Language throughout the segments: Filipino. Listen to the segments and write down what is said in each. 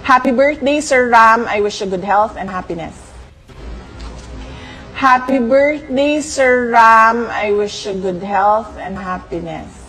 Happy birthday, Sir Ram. I wish you good health and happiness. Happy birthday, Sir Ram. I wish you good health and happiness.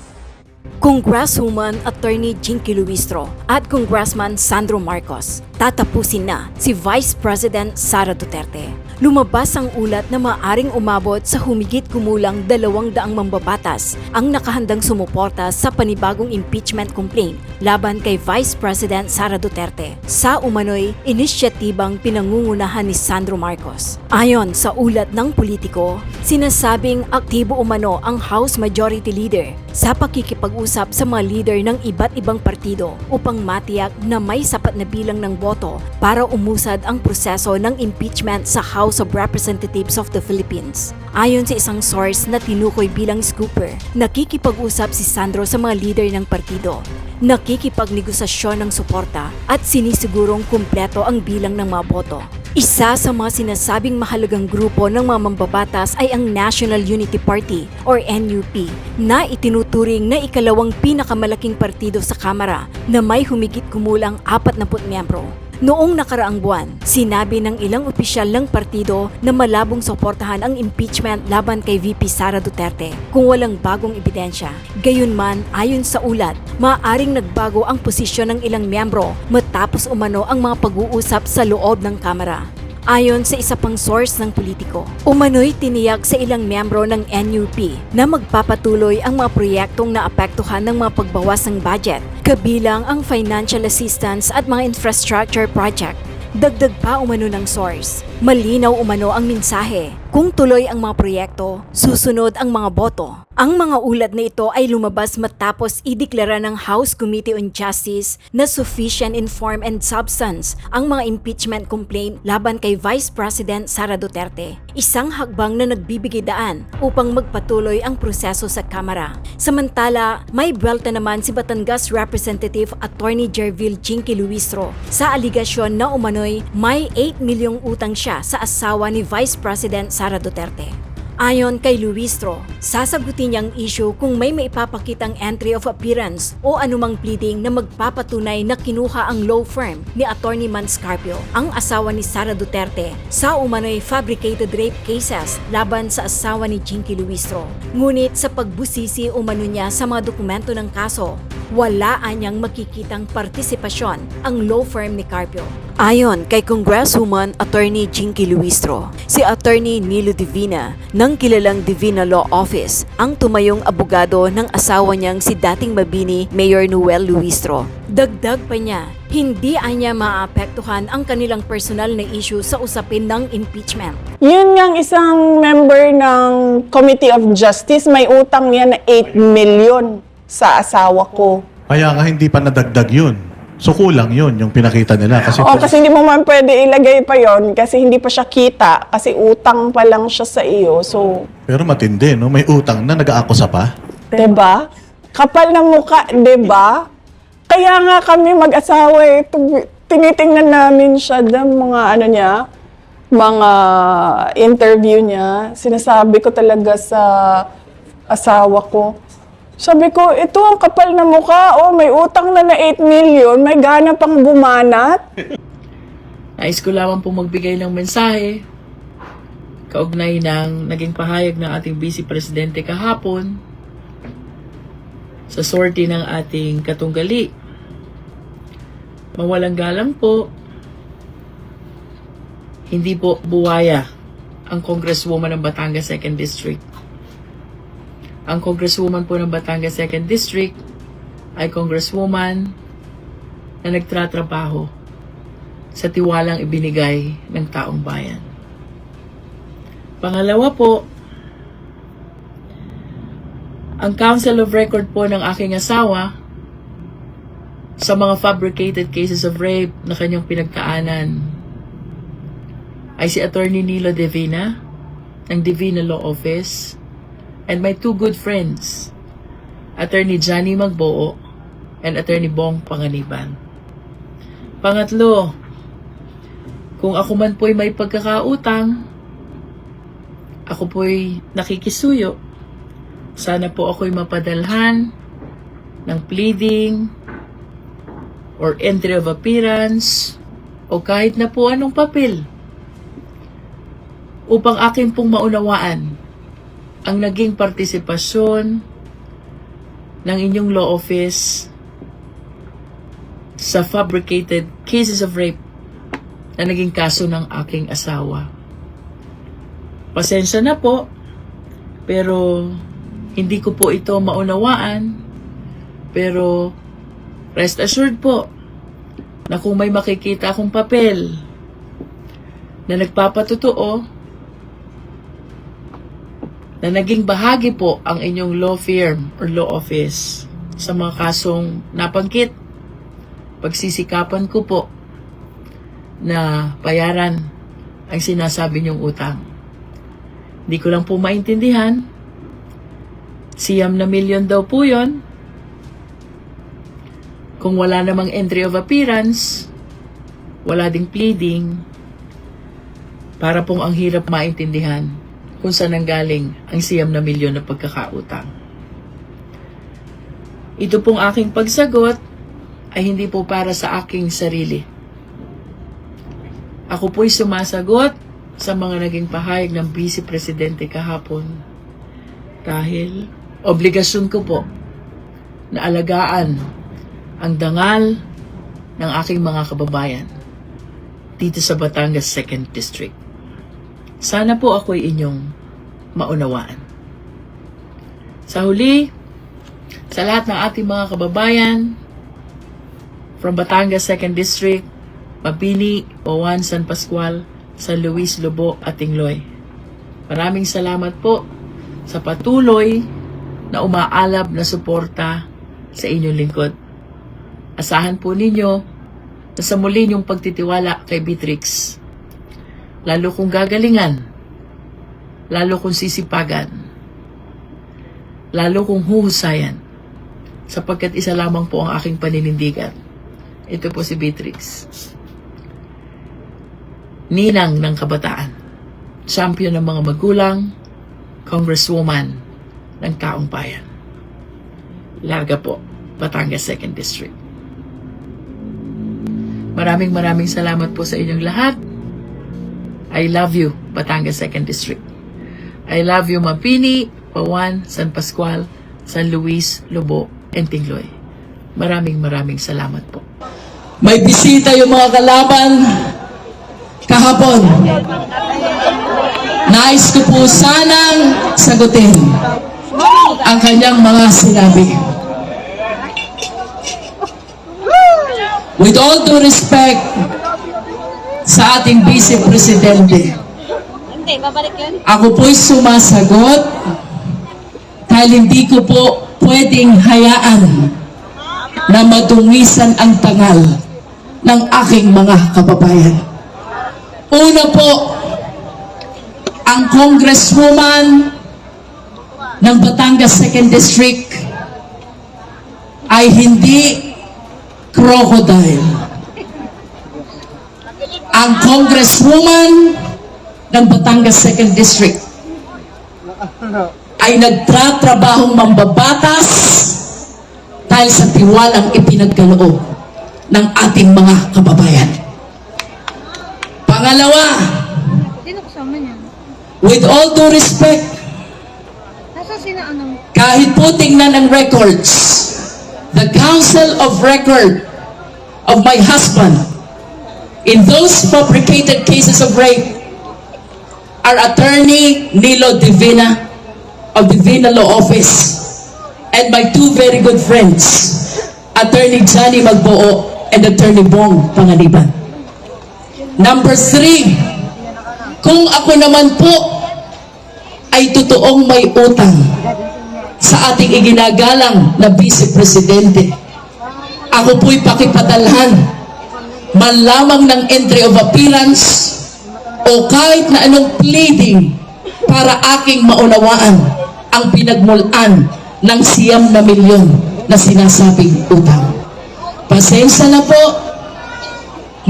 Congresswoman Attorney Jinky Luistro at Congressman Sandro Marcos, tatapusin na si Vice President Sara Duterte. Lumabas ang ulat na maaring umabot sa humigit kumulang 200 mambabatas ang nakahandang sumuporta sa panibagong impeachment complaint laban kay Vice President Sara Duterte sa umano'y inisyatibang pinangungunahan ni Sandro Marcos. Ayon sa ulat ng politiko, sinasabing aktibo umano ang House Majority Leader sa pakikipag-usap sa mga leader ng iba't ibang partido upang matiyak na may sapat na bilang ng boto para umusad ang proseso ng impeachment sa House of Representatives of the Philippines. Ayon sa isang source na tinukoy bilang scooper, nakikipag-usap si Sandro sa mga leader ng partido, nakikipagnegosasyon ng suporta at sinisigurong kumpleto ang bilang ng mga boto. Isa sa mga sinasabing mahalagang grupo ng mga mambabatas ay ang National Unity Party or NUP na itinuturing na ikalawang pinakamalaking partido sa Kamara na may humigit kumulang 40 miyembro. Noong nakaraang buwan, sinabi ng ilang opisyal ng partido na malabong suportahan ang impeachment laban kay VP Sara Duterte kung walang bagong ebidensya. Gayunman, ayon sa ulat, maaaring nagbago ang posisyon ng ilang miyembro matapos umano ang mga pag-uusap sa loob ng Kamara. Ayon sa isa pang source ng politiko, umano'y tiniyak sa ilang miyembro ng NUP na magpapatuloy ang mga proyektong naapektuhan ng mga pagbawas ng budget, kabilang ang financial assistance at mga infrastructure project. Dagdag pa umano ng source, malinaw umano ang mensahe. Kung tuloy ang mga proyekto, susunod ang mga boto. Ang mga ulat na ito ay lumabas matapos ideklara ng House Committee on Justice na sufficient in form and substance ang mga impeachment complaint laban kay Vice President Sara Duterte. Isang hakbang na nagbibigay daan upang magpatuloy ang proseso sa Kamara. Samantala, may buwelta naman si Batangas Representative Attorney Jervil Jinky Luistro sa aligasyon na umano'y may 8 milyong utang siya sa asawa ni Vice President Sara Duterte. Ayon kay Luistro, sasagutin niyang issue kung may maipapakitang entry of appearance o anumang pleading na magpapatunay na kinuha ang law firm ni Attorney Manscarpio, ang asawa ni Sara Duterte, sa umano'y fabricated rape cases laban sa asawa ni Jinky Luistro. Ngunit sa pagbusisi umano niya sa mga dokumento ng kaso, wala anyang makikitang partisipasyon ang law firm ni Carpio. Ayon kay Congresswoman Attorney Jinky Luistro, si Attorney Nilo Divina ng kilalang Divina Law Office ang tumayong abogado ng asawa niyang si dating Mabini Mayor Noel Luistro. Dagdag pa niya, hindi anya maapektuhan ang kanilang personal na issue sa usapin ng impeachment. Yun ngang isang member ng Committee of Justice, may utang yan na 8 million sa asawa ko. Kaya nga hindi pa nadagdag yun. So kulang yun, yung pinakita nila. Kasi hindi mo man pwede ilagay pa yon kasi hindi pa siya kita, kasi utang pa lang siya sa iyo. So, pero matindi, no? May utang na nag-aakusa pa. diba? Kapal na mukha, diba? Kaya nga kami mag-asawa tinitingnan namin siya mga ano niya, mga interview niya. Sinasabi ko talaga sa asawa ko, sabi ko, ito ang kapal na mukha, may utang na 8 million, may gana pang bumanat. Nais ko lamang pong magbigay ng mensahe kaugnay ng naging pahayag ng ating Vice Presidente kahapon sa sortie ng ating katunggali. Mawalang galang po, hindi po buwaya ang Congresswoman ng Batangas 2nd District. Ang Congresswoman po ng Batangas 2nd District ay Congresswoman na nagtratrabaho sa tiwalang ibinigay ng taong bayan. Pangalawa po, ang Counsel of Record po ng aking asawa sa mga fabricated cases of rape na kanyang pinagkaanan ay si Attorney Nilo Divina ng Divina Law Office, and my two good friends, Attorney Johnny Magboo and Attorney Bong Panganiban. Pangatlo, kung ako man po'y may pagkakautang, ako po'y nakikisuyo, sana po ako'y mapadalhan ng pleading or entry of appearance o kahit na po anong papel upang akin pong maunawaan ang naging partisipasyon ng inyong law office sa fabricated cases of rape na naging kaso ng aking asawa. Pasensya na po, pero hindi ko po ito maunawaan. Pero rest assured po na kung may makikita akong papel na nagpapatotoo na naging bahagi po ang inyong law firm or law office sa mga kasong nabanggit, pagsisikapan ko po na bayaran ang sinasabi niyong utang. Hindi ko lang po maintindihan. Siyam na milyon daw po yun. Kung wala namang entry of appearance, wala ding pleading, para pong ang hirap maintindihan kung saan nanggaling ang siyam na milyon na pagkakautang. Ito pong aking pagsagot ay hindi po para sa aking sarili. Ako po'y sumasagot sa mga naging pahayag ng Vice Presidente kahapon dahil obligasyon ko po na alagaan ang dangal ng aking mga kababayan dito sa Batangas 2nd District. Sana po ako'y inyong maunawaan. Sa huli, sa lahat ng ating mga kababayan from Batangas 2nd District, Mabini, Bawan, San Pascual, San Luis, Lobo at Tingloy, maraming salamat po sa patuloy na umaalab na suporta sa inyong lingkod. Asahan po ninyo na sa muli niyong pagtitiwala kay Beatrix, lalo kong gagalingan, lalo kong sisipagan, lalo kong huhusayan, sapagkat isa lamang po ang aking paninindigan. Ito po si Beatrix, ninang ng kabataan, champion ng mga magulang, congresswoman ng taong bayan. Larga po, Batangas 2nd District. Maraming salamat po sa inyong lahat. I love you, Batangas 2nd District. I love you, Mapini, Bawan, San Pascual, San Luis, Lobo, and Tingloy. Maraming salamat po. May bisita yung mga kalaban kahapon. Nais ko po sanang sagutin ang kanyang mga sinabi. With all due respect sa ating Vice Presidente, ako po'y sumasagot dahil hindi ko po pwedeng hayaan na madungisan ang tangal ng aking mga kababayan. Una po, ang Congresswoman ng Batangas 2nd District ay hindi crocodile. Ang Congresswoman ng Batangas 2nd District ay nagtatrabahong mambabatas dahil sa tiwalang ipinagkaloob ng ating mga kababayan. Pangalawa, with all due respect, kahit po tingnan ng records, the Council of Record of my husband in those fabricated cases of rape are Attorney Nilo Divina of Divina Law Office and my two very good friends, Attorney Johnny Magboo and Attorney Bong Panganiban. Number 3, kung ako naman po ay totoong may utang sa ating iginagalang na Vice Presidente, ako po'y pakipadalhan man lamang ng entry of appearance o kahit na anong pleading para aking maunawaan ang pinagmulan ng 9 milyon na sinasabing utang. Pasensya na po,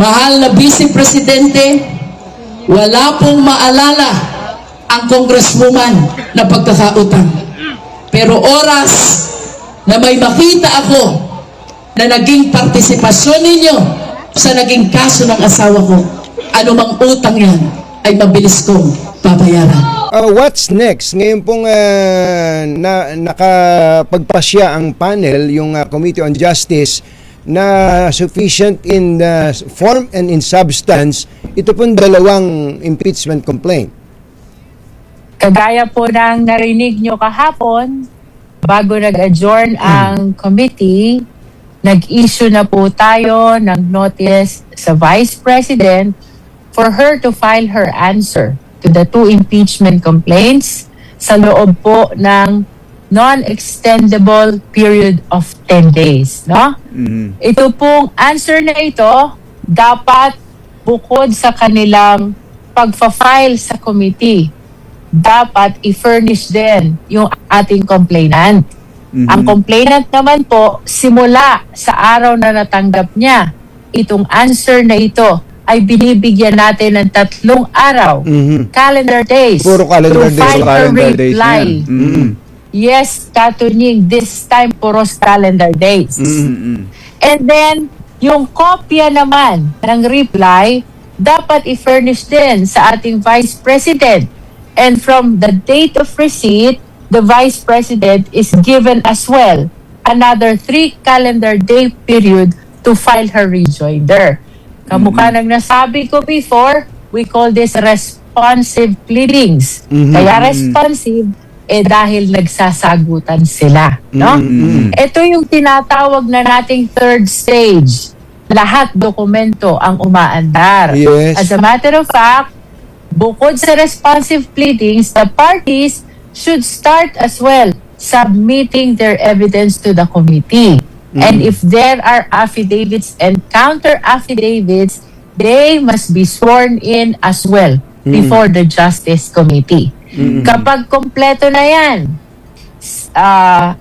mahal na Vice Presidente, wala pong maalala ang Congresswoman na pagkakautang. Pero oras na may makita ako na naging partisipasyon ninyo sa naging kaso ng asawa ko. Anumang utang yan ay mabilis kong babayaran. What's next? Ngayon pong nakapagpasya ang panel, yung Committee on Justice, na sufficient in form and in substance, ito pong dalawang impeachment complaint. Kagaya po ng narinig nyo kahapon, bago nag-adjourn ang committee, nag-issue na po tayo ng notice sa Vice President for her to file her answer to the 2 impeachment complaints sa loob po ng non-extendable period of 10 days. No? Ito pong answer na ito, dapat bukod sa kanilang pagfa-file sa committee, dapat i-furnish din yung ating complainant. Ang complainant naman po, simula sa araw na natanggap niya itong answer na ito, ay binibigyan natin ng 3 araw, calendar days, Puro calendar to days. file a Calendar days reply. yan. Yes, Katunying, this time puros calendar days. And then, yung kopya naman ng reply, dapat i-furnish din sa ating Vice President. And from the date of receipt, the Vice President is given as well another 3 calendar day period to file her rejoinder. Kamukha ng nasabi ko before, we call this responsive pleadings. Kaya responsive, dahil nagsasagutan sila. No? Ito yung tinatawag na nating 3rd stage. Lahat dokumento ang umaandar. Yes. As a matter of fact, bukod sa responsive pleadings, the parties should start as well submitting their evidence to the committee. And if there are affidavits and counter-affidavits, they must be sworn in as well before the Justice Committee. Kapag kompleto na yan,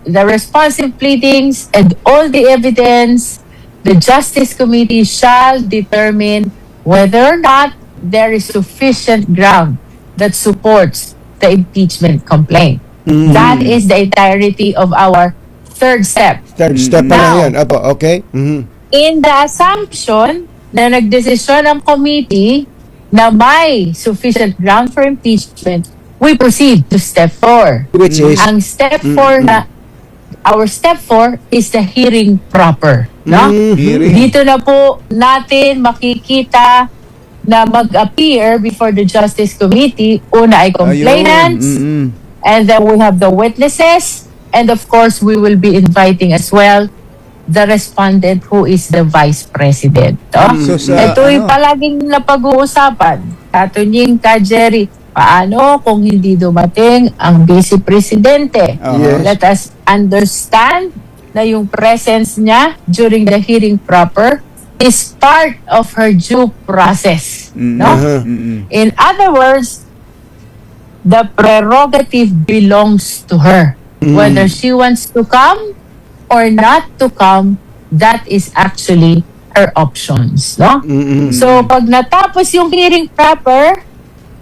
the responsive pleadings and all the evidence, the Justice Committee shall determine whether or not there is sufficient ground that supports the impeachment complaint. That is the entirety of our 3rd step. 3rd step pa lang Now, yan. Apo, okay? In the assumption na nagdesisyon ang committee na may sufficient ground for impeachment, we proceed to step 4. Which is? Ang step 4 na, our step 4 is the hearing proper. No? Hearing. Dito na po natin makikita na mag-appear before the Justice Committee. Una ay complainants, and then we have the witnesses, and of course, we will be inviting as well the respondent who is the Vice President. So sa, Ito yung palaging napag-uusapan. Katunying ka, Jerry, paano kung hindi dumating ang Vice Presidente? Yes. Let us understand na yung presence niya during the hearing proper is part of her due process. No? In other words, the prerogative belongs to her. Whether she wants to come or not to come, that is actually her options. No? So, pag natapos yung hearing proper,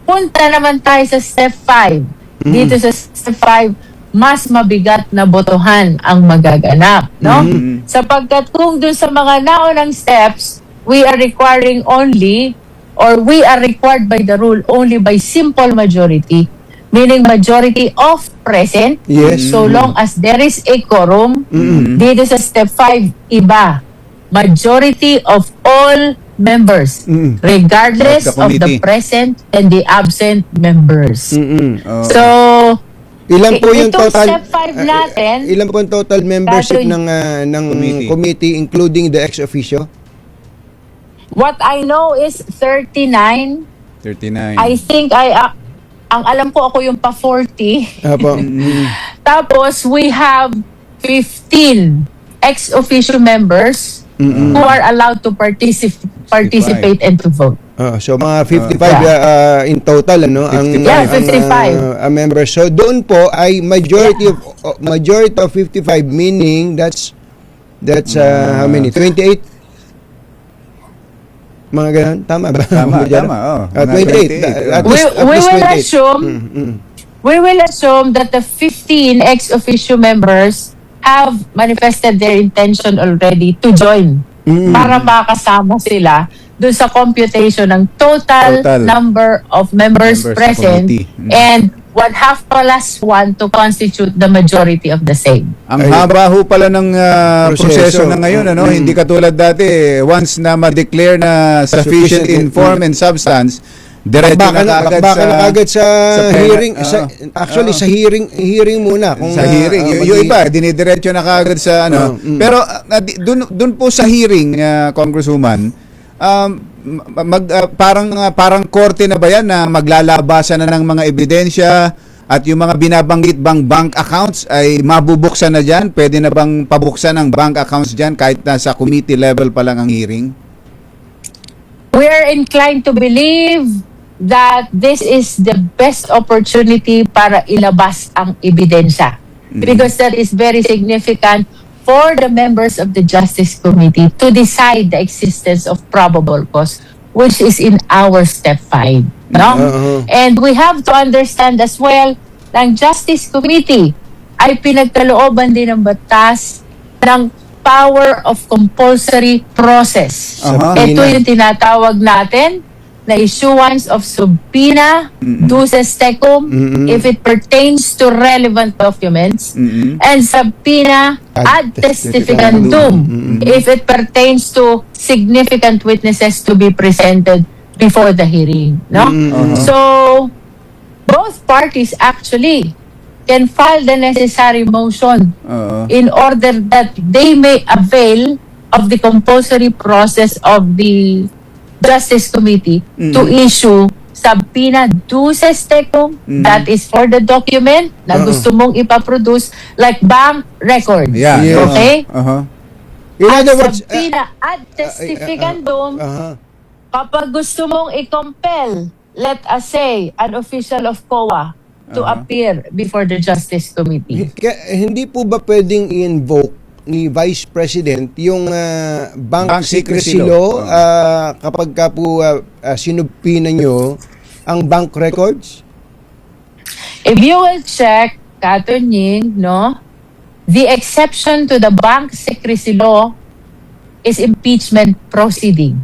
punta naman tayo sa step 5. Dito sa step 5, mas mabigat na botohan ang magaganap. No? Sapagkat kung dun sa mga naunang steps, we are requiring only, or we are required by the rule only by simple majority, meaning majority of present, Yes. so long as there is a quorum. Dito sa step 5, iba. Majority of all members, regardless Of the of the committee. present and the absent members. Oh. So, Ilan po yung itong total? step 5 natin, Ilan po yung total membership Datoy- ng Committee. committee, including the ex-officio? what I know is 39. 39. I think ang alam ko ako yung pa 40. Apo. Tapos we have 15 ex-officio members who are allowed to participate and to vote. So mga 55 in total ano ang 55. Yeah, 55. ang members. So doon po ay majority of 55, meaning that's how many? 28. Mga ganun, tama ba? Tama, Diyan? tama, oh. 28. At We least will 28. assume we will assume that the 15 ex-officio members have manifested their intention already to join para makasama sila doon sa computation ng total number of members Members sa present committee. and 1/2 plus 1 to constitute the majority of the same. Ang haba ho pala ng proseso Proseso. na ngayon, ano? Hindi katulad dati, once na ma-declare na sufficient in form and substance, diretso Baka na kaagad baka na kagad sa plenary. hearing, actually sa hearing muna. Kung, Sa hearing. Yung iba, dinidiretso na kaagad sa ano. Pero dun po sa hearing, Congresswoman, parang korte na ba yan na maglalabasan na ng mga ebidensya at yung mga binabanggit bang bank accounts ay mabubuksan na dyan? Pwede na bang pabuksan ang bank accounts dyan kahit na sa committee level pa lang ang hearing? We are inclined to believe that this is the best opportunity para ilabas ang ebidensya. Because that is very significant for the members of the Justice Committee to decide the existence of probable cause, which is in our step 5. No? And we have to understand as well, ng Justice Committee ay pinagkalooban din ng batas ng power of compulsory process. Ito yung tinatawag natin na issuance of subpoena, duces tecum, if it pertains to relevant documents, and subpoena ad testificandum, if it pertains to significant witnesses to be presented before the hearing. No? So, both parties actually can file the necessary motion in order that they may avail of the compulsory process of the Justice Committee to issue subpoena duces tecum, that is for the document na gusto mong ipaproduce, like bank records. Yeah. Okay? in At other words, subpoena ad testificandum, kapag gusto mong i-compel, let us say, an official of COA to appear before the Justice Committee. hindi po ba pwedeng i-invoke ni Vice President yung bank secrecy law kapag ka po sinubpina nyo ang bank records? If you will check, Katunying, no, the exception to the bank secrecy law is impeachment proceeding.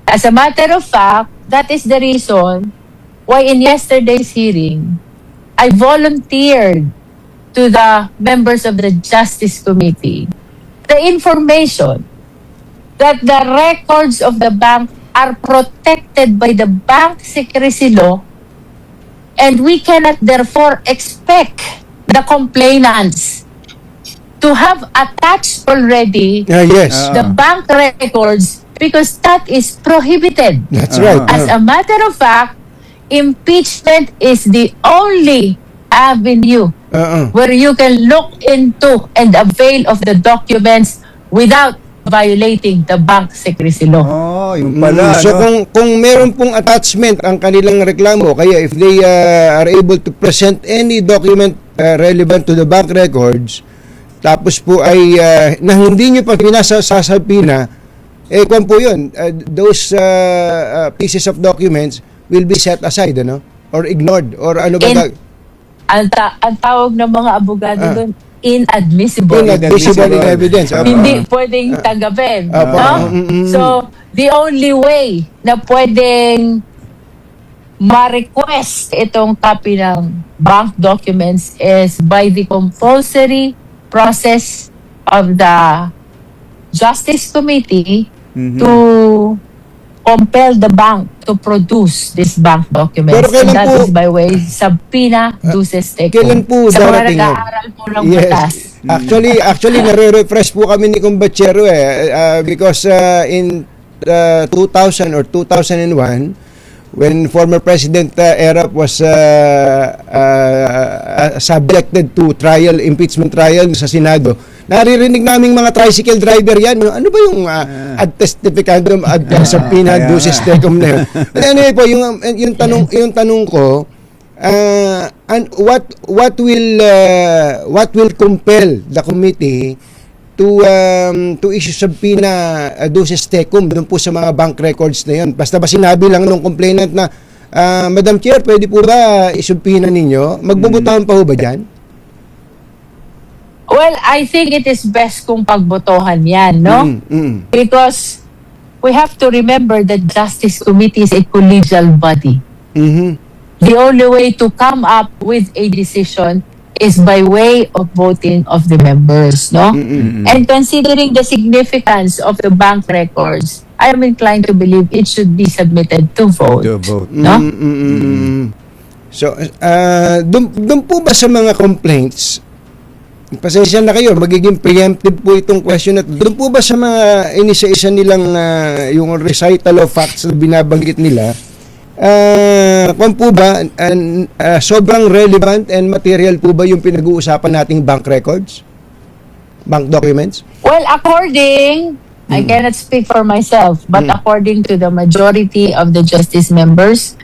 As a matter of fact, that is the reason why in yesterday's hearing, I volunteered to the members of the Justice Committee the information that the records of the bank are protected by the bank secrecy law, and we cannot therefore expect the complainants to have attached already Yes. the bank records because that is prohibited. That's right. As a matter of fact, impeachment is the only avenue where you can look into and avail of the documents without violating the bank secrecy law. Oh, yung pala. So no? kung meron pong attachment ang kanilang reklamo, kaya if they are able to present any document relevant to the bank records, tapos po ay na hindi nyo pa pinasasabina, kung po yun, those pieces of documents will be set aside, ano? Or ignored, or ano ba? Ang tawag ng mga abogado doon, inadmissible. Inadmissible in evidence. Hindi pwedeng tanggapin. No? So, the only way na pwedeng ma-request itong copy ng bank documents is by the compulsory process of the Justice Committee to compel the bank to produce this bank documents. Pero kailan And that po- is by way subpoena duces tecum. Kailan po Sa mga darating yun? nag-aaral po ng batas. Actually nare-refresh po kami ni Kumbachero because in 2000 or 2001 when former President Erap was subjected to impeachment trial sa Senado, naririnig naming mga tricycle driver yan. Ano ba yung ad testificandum ad subpoena duces tecum na yun? But anyway po, yung tanong ko, and what will compel the committee to issue subpoena duces tecum doon po sa mga bank records na yun? Basta ba sinabi lang ng complainant na Madam Chair, pwede po ba isubpoena ninyo? Magbubutahan pa ho ba dyan? Well, I think it is best kung pagbotohan yan, no? Because we have to remember that Justice Committee is a collegial body. The only way to come up with a decision is by way of voting of the members, no? And considering the significance of the bank records, I am inclined to believe it should be submitted to vote. To vote. No? So, doon po ba sa mga complaints, pasensya na kayo, magiging preemptive po itong question at doon po ba sa mga inisa-isa nilang yung recital of facts na binabanggit nila, kung po ba, sobrang relevant and material po ba yung pinag-uusapan nating bank records? Bank documents? Well, I cannot speak for myself, but according to the majority of the justice members,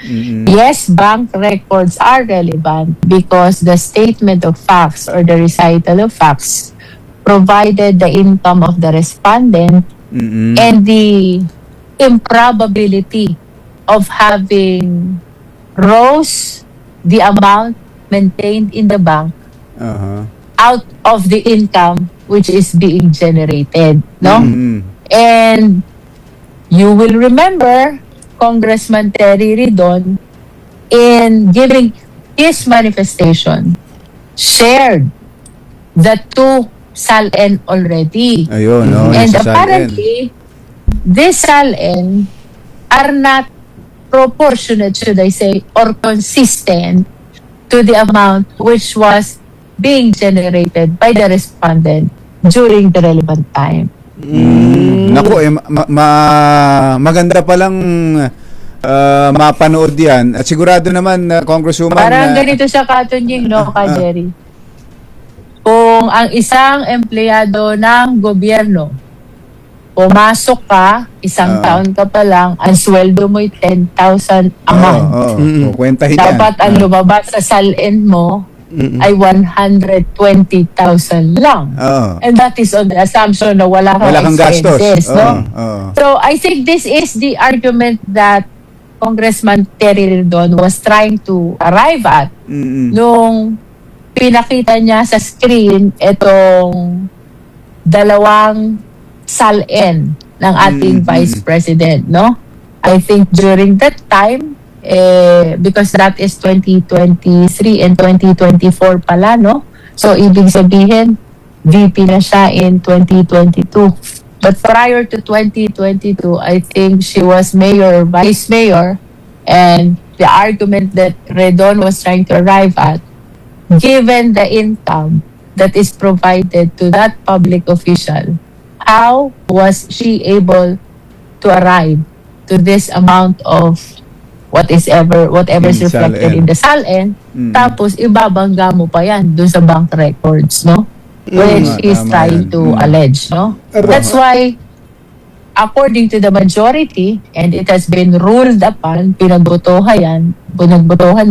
yes, bank records are relevant because the statement of facts or the recital of facts provided the income of the respondent and the improbability of having rose the amount maintained in the bank out of the income which is being generated, no? And you will remember Congressman Terry Ridon, in giving his manifestation, shared the two SALN already. Ayun, no? And sa SALN. apparently, this SALN are not proportionate, should I say, or consistent to the amount which was being generated by the respondent during the relevant time. Naku, maganda palang mapanood yan. At sigurado naman, Congresswoman, Parang ganito siya, Katunying, no, ka Jerry? Kung ang isang empleyado ng gobyerno, pumasok ka, isang taon ka pa lang, ang sweldo mo'y 10,000 a month. Kwentahin yan. Dapat ang lumabas sa SALN mo ay 120,000 lang. And that is on the assumption na wala kang gastos. expenses, no? So I think this is the argument that Congressman Terry Ridon was trying to arrive at nung pinakita niya sa screen itong dalawang SALN ng ating Vice President, no? I think during that time, because that is 2023 and 2024 pala, no? So, ibig sabihin, VP na siya in 2022. But prior to 2022, I think she was mayor or vice mayor, and the argument that Redon was trying to arrive at, given the income that is provided to that public official, how was she able to arrive to this amount of whatever is reflected in the SALN, tapos ibabangga mo pa yan dun sa bank records, no? Which is trying to allege, no? That's why, according to the majority, and it has been ruled upon, pinagbotohan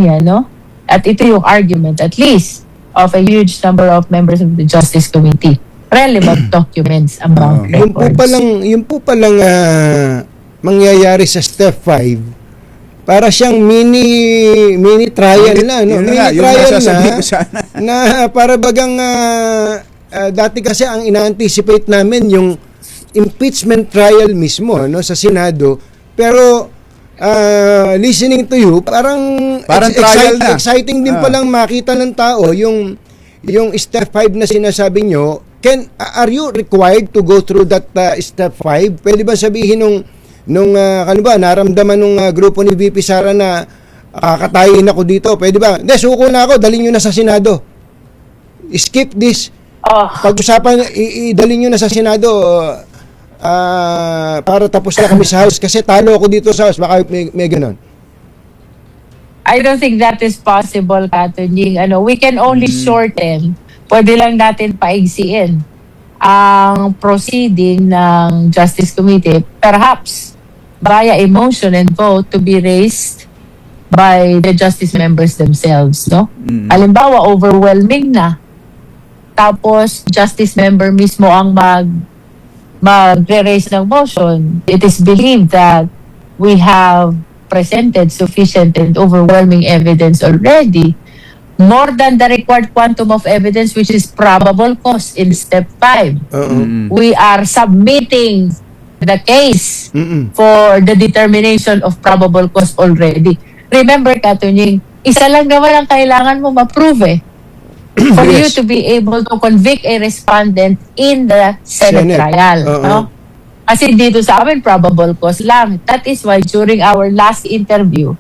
yan, no? At ito yung argument, at least, of a huge number of members of the Justice Committee. Relevant documents ang bank records. Yung po palang mangyayari sa step 5, para siyang mini trial na, no? Mini trial na para bagang dati kasi ang ina-anticipate namin yung impeachment trial mismo, no, sa Senado. Pero listening to you, parang trial na. Exciting din palang makita ng tao yung step 5 na sinasabi nyo. Are you required to go through that step 5? Pwede ba sabihin nung naramdaman nung grupo ni VP Sara na kakatayin ako dito, pwede ba? Hindi, suko na ako, dalhin nyo na sa Senado. Skip this. Pag-usapan, idalhin nyo na sa Senado para tapos na kami sa House kasi talo ako dito sa House, baka may ganon. I don't think that is possible, Katunying. We can only shorten. Pwede lang natin paigsiin ang proceeding ng Justice Committee, perhaps via a motion and vote to be raised by the justice members themselves, no? Halimbawa, overwhelming na. Tapos, justice member mismo ang mag-raise ng motion. It is believed that we have presented sufficient and overwhelming evidence already. more than the required quantum of evidence, which is probable cause in step 5. We are submitting the case for the determination of probable cause already. Remember, Katunying, isa lang naman ang kailangan mo ma-prove for you Yes. to be able to convict a respondent in the Senate trial. No? Kasi dito sa amin, probable cause lang. That is why during our last interview,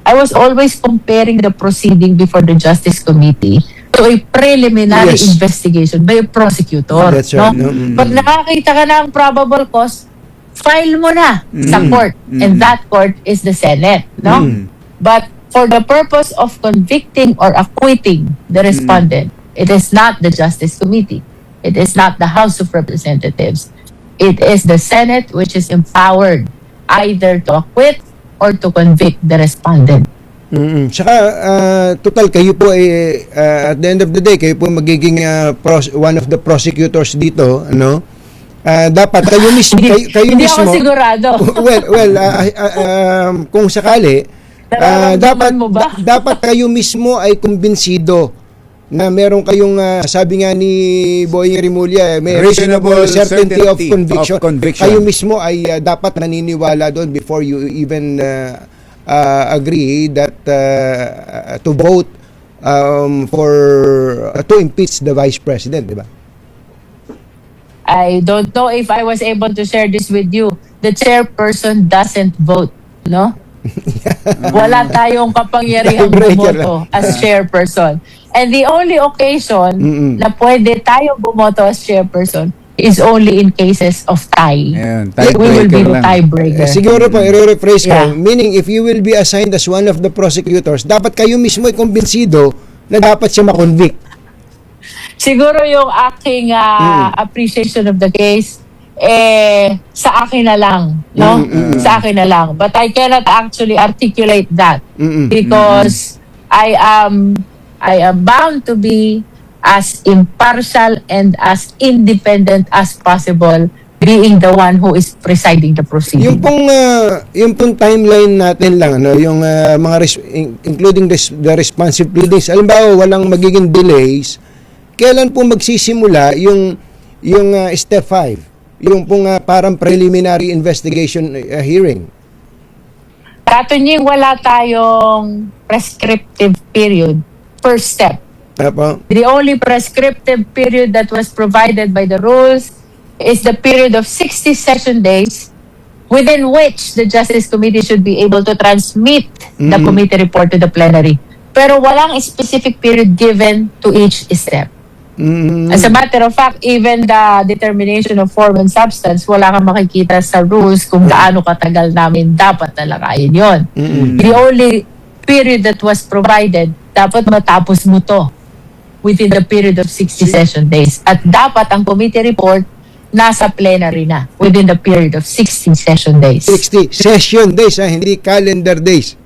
I was always comparing the proceeding before the Justice Committee to a preliminary Yes. investigation by a prosecutor. That's right. No? Pag nakakita ka na ang probable cause, file mo na sa court. And that court is the Senate. No? But for the purpose of convicting or acquitting the respondent, it is not the Justice Committee. It is not the House of Representatives. It is the Senate which is empowered either to acquit or to convict the respondent. Saka, total, kayo po ay, at the end of the day, kayo po magiging one of the prosecutors dito, ano? Dapat kayo mismo, kayo Hindi mismo, ako sigurado. kung sakali, Nararamdaman mo ba? dapat kayo mismo ay kumbinsido na meron kayong, sabi nga ni Boying Rimulya, may reasonable certainty of conviction. Kayo mismo ay dapat naniniwala doon before you even agree that to vote to impeach the Vice President, di ba? I don't know if I was able to share this with you. The chairperson doesn't vote, no? Wala tayong kapangyarihang bumoto as chairperson. And the only occasion na pwede tayo bumoto as chairperson is only in cases of tie. Ayan, We will be the lang. tiebreaker. Siguro po, i-rephrase ko, Yeah. meaning if you will be assigned as one of the prosecutors, dapat kayo mismo ay kumbinsido na dapat siya makonvict. Siguro yung aking appreciation of the case, sa akin na lang, no? Sa akin na lang. But I cannot actually articulate that because I am bound to be as impartial and as independent as possible, being the one who is presiding the proceeding. Yung pong timeline natin lang, ano, yung mga including the responsive pleadings, alimbawa walang magiging delays, kailan po magsisimula yung step 5? Yung pong parang preliminary investigation hearing. Katunying, wala tayong prescriptive period per step. Apo? The only prescriptive period that was provided by the rules is the period of 60 session days within which the Justice Committee should be able to transmit the committee report to the plenary. Pero walang specific period given to each step. As a matter of fact, even the determination of form and substance, wala kang makikita sa rules kung gaano katagal namin dapat talakayin yon. The only period that was provided, dapat matapos mo to within the period of 60 session days. At dapat ang committee report nasa plenary na within the period of 60 session days. 60 session days, hindi calendar days.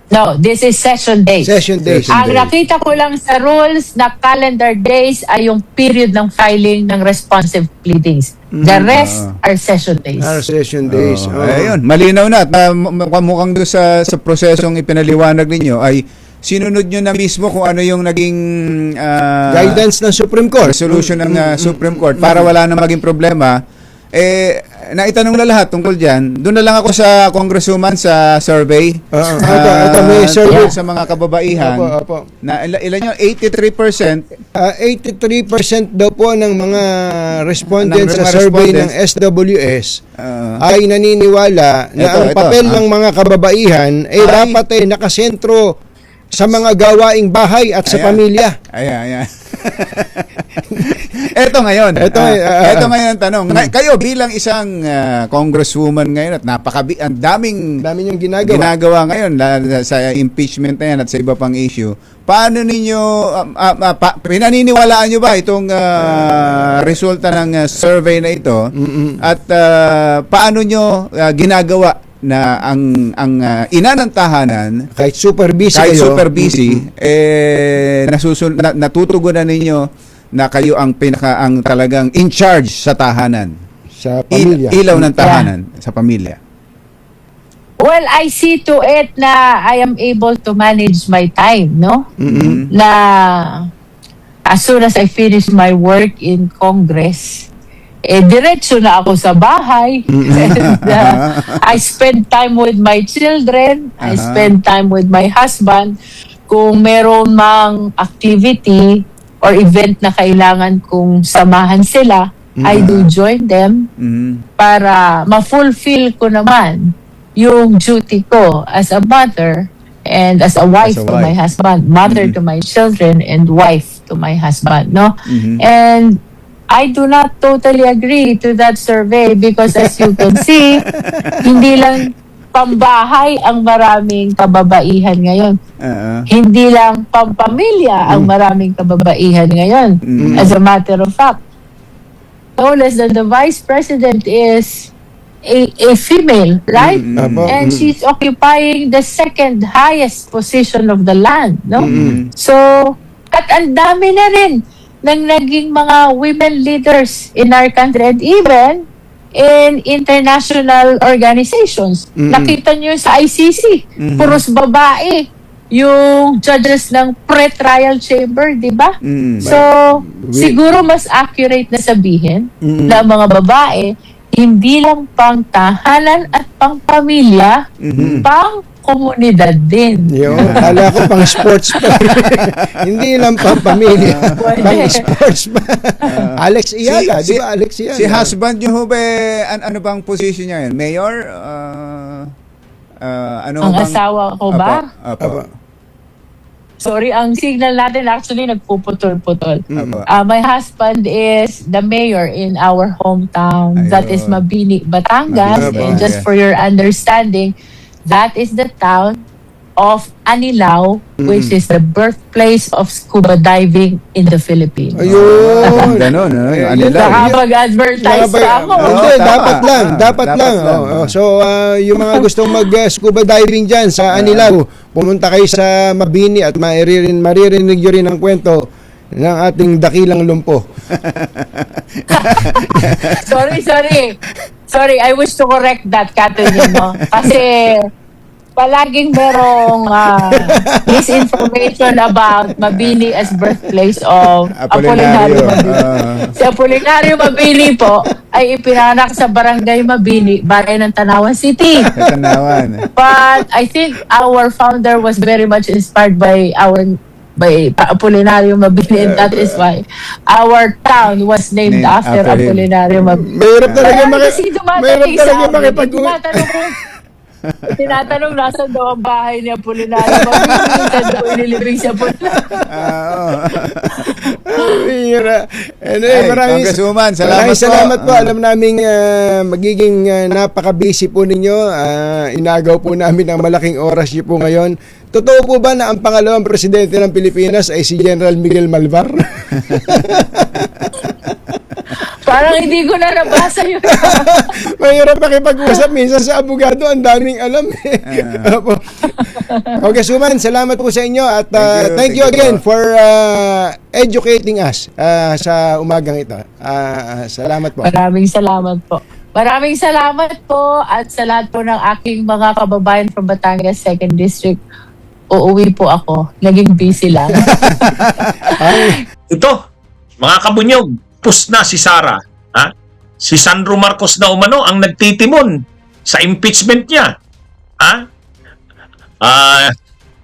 No, this is session days. Session days. Ang nakita ko lang sa rules na calendar days ay yung period ng filing ng responsive pleadings. The rest are session days. Session days. Ayun, malinaw na. At mukhang doon sa prosesong ipinaliwanag ninyo ay sinunod nyo na mismo kung ano yung naging Guidance ng Supreme Court. resolution ng Supreme Court para wala na maging problema. Naitanong na lahat tungkol dyan. Doon na lang ako sa congresswoman sa survey. Ito may survey. Sa mga kababaihan. Opo. Na ilan yun? 83%. 83% daw po ng mga respondents Ng sa mga survey ng respondents. SWS ay naniniwala na ang papel ng mga kababaihan ay dapat ay nakasentro sa mga gawaing bahay at sa pamilya. Ayan. Ito ngayon. Ito ngayon ang tanong. Kayo bilang isang congresswoman ngayon at ang daming Dami niyong ginagawa ngayon sa impeachment na yan at sa iba pang issue. Paano ninyo pinaniniwalaan nyo ba itong resulta ng survey na ito? At paano nyo ginagawa na ang ina ng tahanan Kahit super busy natutugunan ninyo na kayo ang talagang in charge sa tahanan, sa pamilya. ilaw ng tahanan sa pamilya. Well, I see to it na I am able to manage my time, no? Na as soon as I finish my work in Congress, diretso na ako sa bahay. And, I spend time with my children. I spend time with my husband. Kung meron mang activity or event na kailangan kong samahan sila, I do join them para ma-fulfill ko naman yung duty ko as a mother and as a wife to my husband, mother to my children, and wife to my husband, no? And I do not totally agree to that survey because as you can see, hindi lang pambahay ang maraming kababaihan ngayon. Hindi lang pampamilya ang maraming kababaihan ngayon. As a matter of fact, no less than the Vice President is a female, right? And she's occupying the second highest position of the land, no? So, at ang dami na rin ng naging mga women leaders in our country and even in international organizations. Nakita nyo sa ICC, puros babae yung judges ng pre-trial chamber, di ba? So, siguro mas accurate na sabihin na mga babae hindi lang pang tahanan at pang pamilya, pang komunidad din. Yun, kala ko pang sports pa. Hindi lang pang pamilya, pang sports pa. Alex Iyaga, di ba Alex Iyaga? Si husband nyo ho ba, ano bang position niya yun? Mayor? Ano Ang bang- asawa ko ba? Apo. Sorry, ang signal natin actually nagpuputol-putol. Apo. My husband is the mayor in our hometown. Ayun. That is Mabini, Batangas. Mabini, And just for your understanding, that is the town of Anilao, which is the birthplace of scuba diving in the Philippines. Ayun. Ganon, no? Yun Anila. lang. Nakapag-advertise pa ako. Hindi, tama. dapat lang. Oh, so, yung mga gustong mag-scuba diving dyan sa Anilao, pumunta kayo sa Mabini at maririnig nyo rin ang kwento ng ating dakilang lumpo. Sorry, I wish to correct that, Catherine, no? Kasi palaging merong misinformation about Mabini as birthplace of Apolinario Mabini. Si Apolinario Mabini po ay ipinanak sa barangay Mabini, bayan ng Tanawan City. Tanawan. But I think our founder was very much inspired by Apolinario Mabini, and that is why our town was named after after him. Apolinario Mabini. Mahirap talaga Kasi dumadating sa amin, makipag-uwi. tinatanong nasa daw ang bahay ni Apolinario Mabini, saan daw inilibing si Apolinario. Anyway, Congresswoman, maraming salamat po. Alam namin magiging napaka-busy po ninyo. Inagaw po namin ang malaking oras niyo po ngayon. Totoo po ba na ang pangalawang presidente ng Pilipinas ay si General Miguel Malvar? Parang hindi ko na nabasa yun. Mahirap makipag-usap minsan sa abogado, ang daming alam Opo. Okay, Suman, salamat po sa inyo at thank you again for educating us sa umagang ito. Salamat po. Maraming salamat po. Maraming salamat po at sa lahat po ng aking mga kababayan from Batangas 2nd District. Uuwi po ako. Naging busy lang. Ito, mga kabunyog, pus na si Sara. Ha? Si Sandro Marcos na umano ang nagtitimon sa impeachment niya. Ha?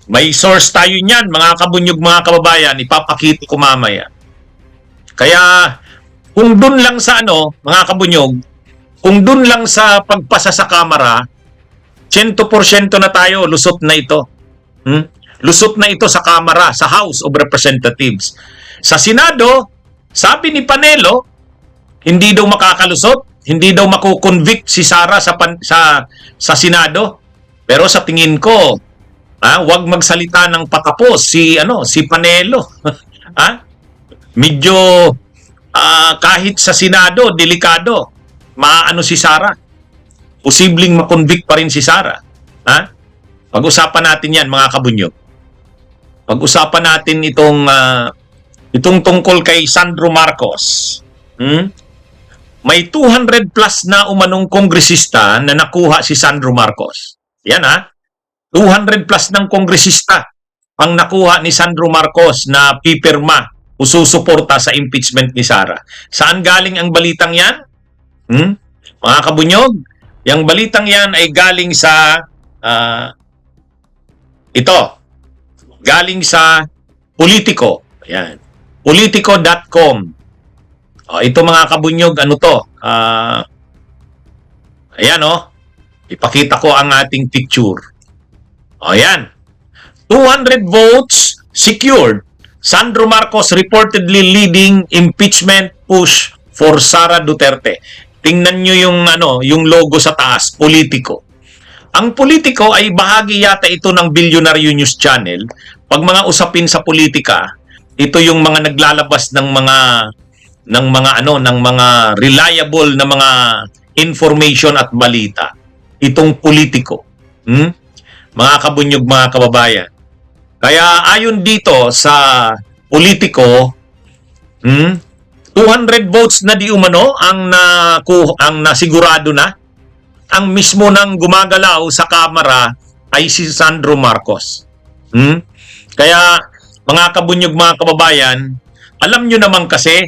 May source tayo niyan, mga kabunyog, mga kababayan, ipapakita ko mamaya. Kaya, kung dun lang sa mga kabunyog, kung dun lang sa pagpasa sa kamera, 100% na tayo, lusot na ito. Lusot na ito sa kamera, sa House of Representatives. Sa Senado, sabi ni Panelo, hindi daw makakalusot, hindi daw makukonvict si Sara sa Senado. Pero sa tingin ko, wag magsalita ng patapos si Panelo. Medyo kahit sa Senado, delikado. Maano si Sara. Posibleng makonvict pa rin si Sara. Pag-usapan natin yan, mga kabunyog. Pag-usapan natin itong tungkol kay Sandro Marcos. May 200 plus na umanong kongresista na nakuha si Sandro Marcos. Yan 200 plus ng kongresista ang nakuha ni Sandro Marcos na pipirma o susuporta sa impeachment ni Sara. Saan galing ang balitang yan? Mga kabunyog, yung balitang yan ay galing sa galing sa Politico. Ayan. Politico.com. Ito mga kabunyog, ano to? Ayan ipakita ko ang ating picture. Ayan. 200 votes secured. Sandro Marcos reportedly leading impeachment push for Sara Duterte. Tingnan nyo yung logo sa taas, Politico. Ang Politico ay bahagi yata ito ng Bilyonaryo News Channel. Pag mga usapin sa politika, ito yung mga naglalabas ng mga reliable na mga information at balita. Itong Politico. Mga kabunyog, mga kababayan. Kaya ayon dito sa Politico, 200 votes na di umano ang nasigurado na. Ang mismo nang gumagalaw sa Kamara ay si Sandro Marcos. Kaya mga kabunyog, mga kababayan, alam nyo naman kasi,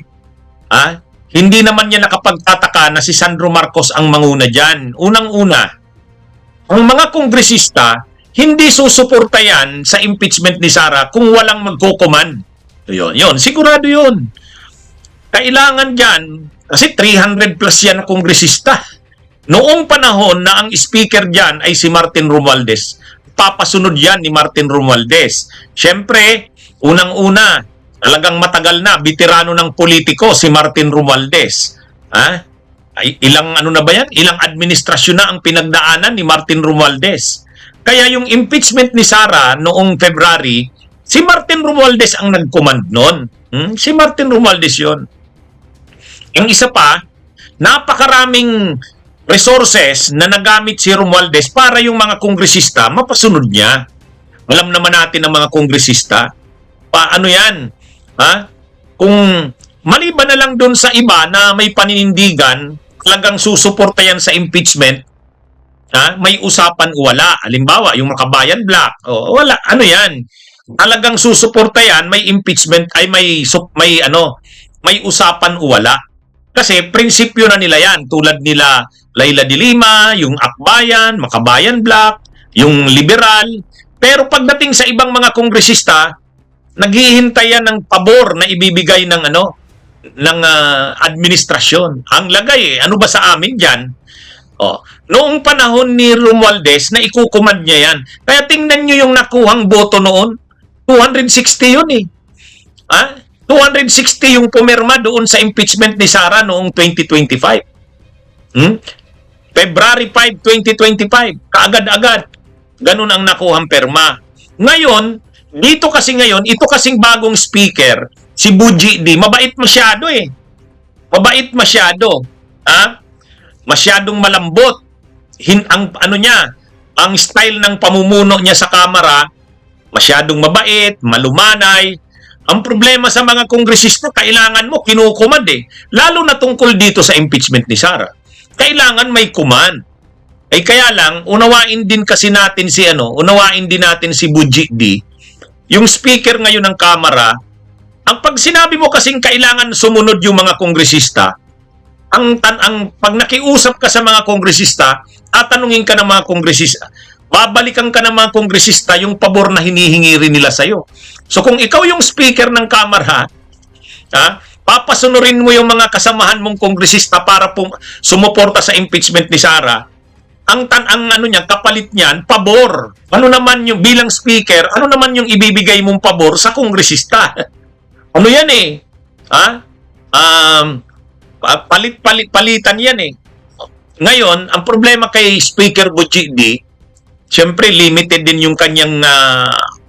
hindi naman niya nakapagtataka na si Sandro Marcos ang manguna dyan. Unang-una, ang mga kongresista, hindi susuporta yan sa impeachment ni Sara kung walang magkukuman. Yun, sigurado yun. Kailangan dyan, kasi 300 plus yan na kongresista. Noong panahon na ang speaker dyan ay si Martin Romualdez, papasunod yan ni Martin Romualdez. Siyempre, unang-una, talagang matagal na, veterano ng politiko si Martin Romualdez. Ilang administrasyon na ang pinagdaanan ni Martin Romualdez. Kaya yung impeachment ni Sara noong February, si Martin Romualdez ang nag-command noon. Si Martin Romualdez yun. Yung isa pa, napakaraming resources na nagamit si Romualdez para yung mga kongresista mapasunod niya. Alam naman natin ang mga kongresista. Paano yan? Kung maliban na lang doon sa iba na may paninindigan, talagang susuporta yan sa impeachment, may usapan o wala. Halimbawa, yung Makabayan Black, wala. Ano yan? Talagang susuporta yan, may impeachment, ay may usapan o wala. Kasi prinsipyo na nila yan, tulad nila Laila de Lima, yung Akbayan, Makabayan Black, yung liberal. Pero pagdating sa ibang mga kongresista, naghihintay yan ng pabor na ibibigay ng administrasyon. Ang lagay ano ba sa amin diyan? Noong panahon ni Romualdez na ikukumand niya yan. Kaya tingnan niyo yung nakuhang boto noon, 260 yun 260 yung pumirma doon sa impeachment ni Sara noong 2025. February 5, 2025. Kaagad-agad. Ganun ang nakuhang perma. Ngayon, ito kasing bagong speaker, si Buji D, mabait masyado Mabait masyado. Masyadong malambot. Ang style ng pamumuno niya sa Kamara, masyadong mabait, malumanay. Ang problema sa mga kongresista, kailangan mo kinukumand Lalo na tungkol dito sa impeachment ni Sara. Kailangan may command. Kaya lang, unawain din natin si Buji D. Yung speaker ngayon ng Kamara, ang pag sinabi mo kasing kailangan sumunod yung mga kongresista, pag nakiusap ka sa mga kongresista, tatanungin ka ng mga kongresista, babalikan ka ng mga kongresista yung pabor na hinihingi rin nila sa'yo. So kung ikaw yung speaker ng Kamara, papasunurin mo yung mga kasamahan mong kongresista para sumuporta sa impeachment ni Sara, ang kapalit niyan, pabor. Ano naman yung bilang speaker, ano naman yung ibibigay mong pabor sa kongresista? Ano yan palitan yan Ngayon, ang problema kay Speaker Buji D, siyempre limited din yung kanyang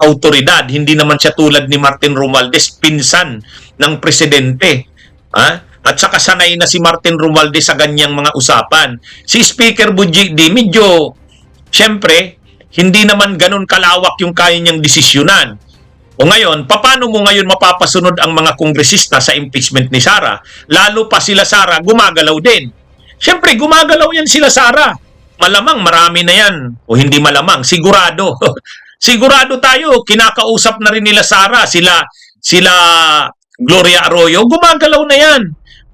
autoridad. Hindi naman siya tulad ni Martin Romualdez, pinsan ng presidente. At saka sanay na si Martin Romualdez sa ganyang mga usapan. Si Speaker Buji D, medyo, siyempre, hindi naman ganun kalawak yung kaya niyang desisyonan. O ngayon, paano mo ngayon mapapasunod ang mga kongresista sa impeachment ni Sara? Lalo pa sila Sara, gumagalaw din. Siyempre, gumagalaw yan sila Sara. malamang marami na yan. O hindi malamang, sigurado. Sigurado tayo, kinakausap na rin nila Sara, sila Gloria Arroyo, gumagalaw na yan.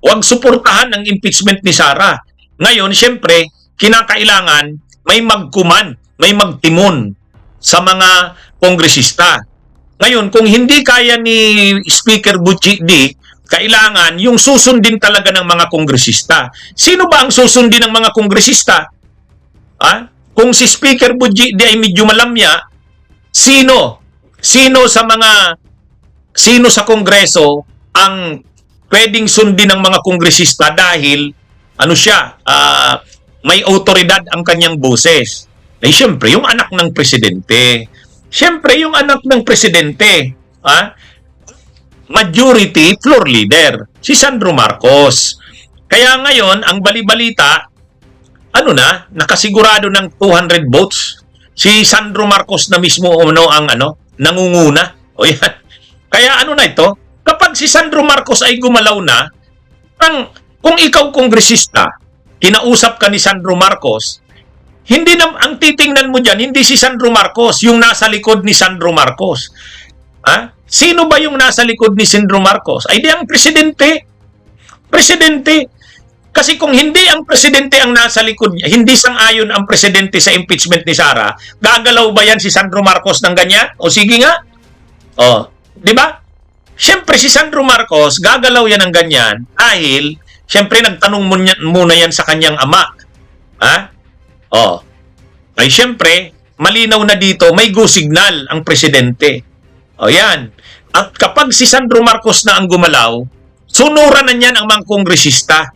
Huwag suportahan ang impeachment ni Sara. Ngayon, siyempre, kinakailangan may magkuman, may magtimon sa mga kongresista. Ngayon, kung hindi kaya ni Speaker Butchigdi, kailangan yung susundin talaga ng mga kongresista. Sino ba ang susundin ng mga kongresista? Kung si Speaker Butchigdi ay medyo malamya, sino sa Kongreso ang pwedeng sundin ng mga kongresista dahil may autoridad ang kanyang boses. Eh siyempre, yung anak ng presidente. Siyempre, yung anak ng presidente, majority floor leader, si Sandro Marcos. Kaya ngayon, ang balibalita, nakasigurado ng 200 votes. Si Sandro Marcos na mismo ang nangunguna. O yan. Kaya ito, kapag si Sandro Marcos ay gumalaw na, kung ikaw kongresista, kinausap ka ni Sandro Marcos, ang titingnan mo dyan, hindi si Sandro Marcos, yung nasa likod ni Sandro Marcos. Sino ba yung nasa likod ni Sandro Marcos? Ay di ang presidente. Presidente. Kasi kung hindi ang presidente ang nasa likod niya, hindi sang-ayon ang presidente sa impeachment ni Sara, gagalaw ba yan si Sandro Marcos ng ganyan? O sige nga. Di ba? Siyempre si Sandro Marcos, gagalaw yan ng ganyan dahil siyempre nagtanong muna yan sa kanyang ama. Ay siyempre, malinaw na dito, may go signal ang presidente. Yan. At kapag si Sandro Marcos na ang gumalaw, sunuran na niyan ang mga kongresista.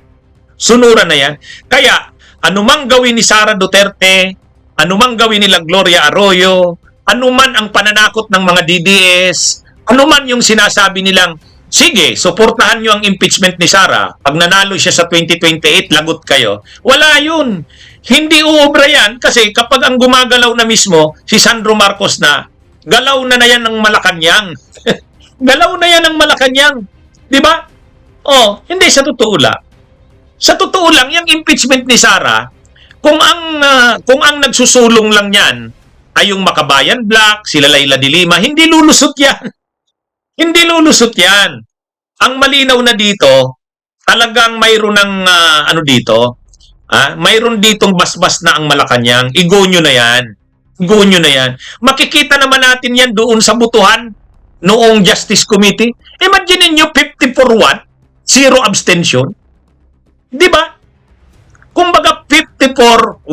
Sunuran na yan. Kaya, anumang gawin ni Sara Duterte, anumang gawin nila Gloria Arroyo, anuman ang pananakot ng mga DDS, anuman yung sinasabi nilang, sige, suportahan nyo ang impeachment ni Sara. Pag nanalo siya sa 2028, lagot kayo. Wala yun. Hindi uobra yan kasi kapag ang gumagalaw na mismo, si Sandro Marcos na, galaw na yan ng Malacanang. Galaw na yan ng Malacanang. Di ba? Hindi sa totoo lang. Sa totoo lang, yung impeachment ni Sara, kung ang nagsusulong lang yan ay yung Makabayan Black, sila Laila de Lima, hindi lulusot yan. Hindi lulusot yan. Ang malinaw na dito, talagang mayroon ng mayroon ditong basbas na ang Malacanang. Igo nyo na yan. Igo nyo na yan. Makikita naman natin yan doon sa butuhan noong Justice Committee. Imagine nyo, 54-1, 0 abstention. Di ba? Kumbaga 54-1.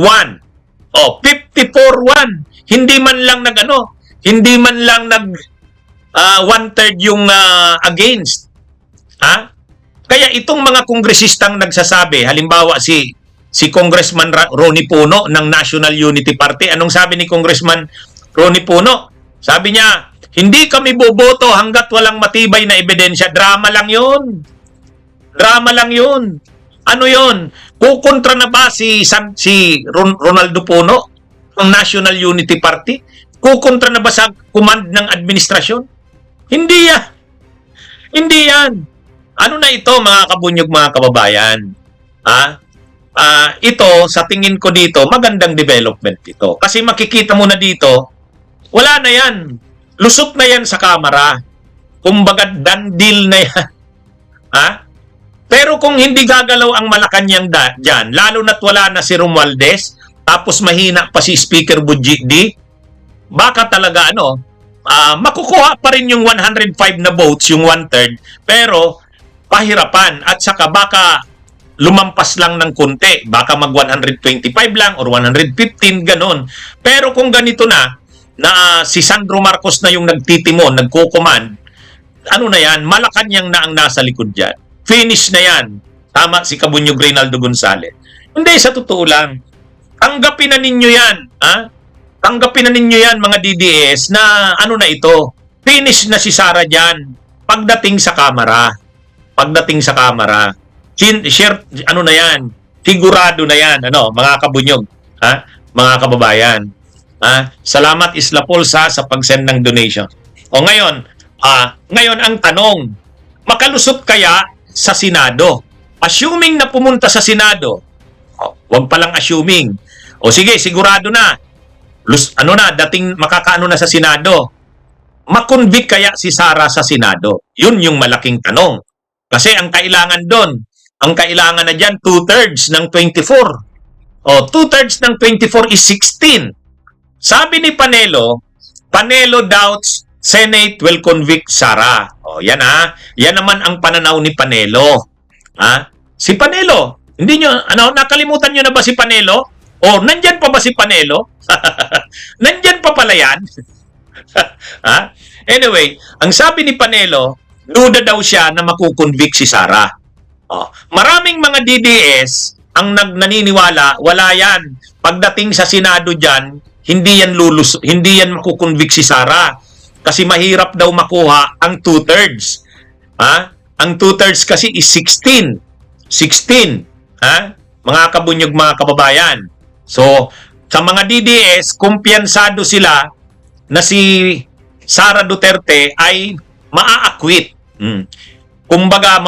54-1. Hindi man lang one-third yung against. Kaya itong mga kongresistang nagsasabi, halimbawa si Congressman Ronnie Puno ng National Unity Party. Anong sabi ni Congressman Ronnie Puno? Sabi niya, hindi kami boboto hanggat walang matibay na ebidensya. Drama lang yun. Drama lang yun. Ano yun? Kukontra na ba si Ronaldo Puno ng National Unity Party? Kukontra na ba sa command ng administrasyon? Hindi yan. Hindi yan. Ano na ito mga kabunyog, mga kababayan? Ito, sa tingin ko dito, magandang development ito. Kasi makikita mo na dito, wala na yan. Lusot na yan sa kamera. Kumbaga, done deal na yan. Pero kung hindi gagalaw ang Malacanang dyan, lalo na't wala na si Romualdez, tapos mahina pa si Speaker Butchigdi, baka talaga makukuha pa rin yung 105 na votes, yung 1/3, pero pahirapan at saka baka lumampas lang ng konti, baka mag 125 lang or 115, ganon. Pero kung ganito na si Sandro Marcos na yung nagtitimon, nagkukuman, na yan, Malacanang na ang nasa likod dyan. Finish na yan. Tama si Kabunyog Reynaldo Gonzales. Hindi, sa totoo lang. Tanggapin na ninyo yan. Tanggapin na ninyo yan, mga DDS, na na ito. Finish na si Sara dyan. Pagdating sa kamera. Pagdating sa kamera. Na yan. Sigurado na yan. Mga kabunyog. Mga kababayan. Salamat Isla Polsa sa pag-send ng donation. Ngayon ang tanong, makalusot kaya sa Senado? Assuming na pumunta sa Senado, wag palang assuming. O sige, sigurado na. Dating makakaano na sa Senado. Makonvict kaya si Sara sa Senado? Yun yung malaking tanong. Kasi ang kailangan doon, ang kailangan na dyan, 2/3 ng 24. O, 2/3 ng 24 is 16. Sabi ni Panelo doubts Senate will convict Sara. O, yan ha. Yan naman ang pananaw ni Panelo. Ha? Si Panelo, hindi nyo, nakalimutan nyo na ba si Panelo? O, nandyan pa ba si Panelo? Nandyan pa pala yan? Ha? Anyway, ang sabi ni Panelo, duda daw siya na makukonvict si Sara. Oh, maraming mga DDS ang naniniwala, wala yan. Pagdating sa Senado dyan, hindi yan makukonvict si Sara. Kasi mahirap daw makuha ang 2/3. Ha? Ang 2/3 kasi is 16. 16. Ha? Mga kabunyog, mga kababayan. So, sa mga DDS, kumpiyansado sila na si Sara Duterte ay maa-acquit. Kumbaga,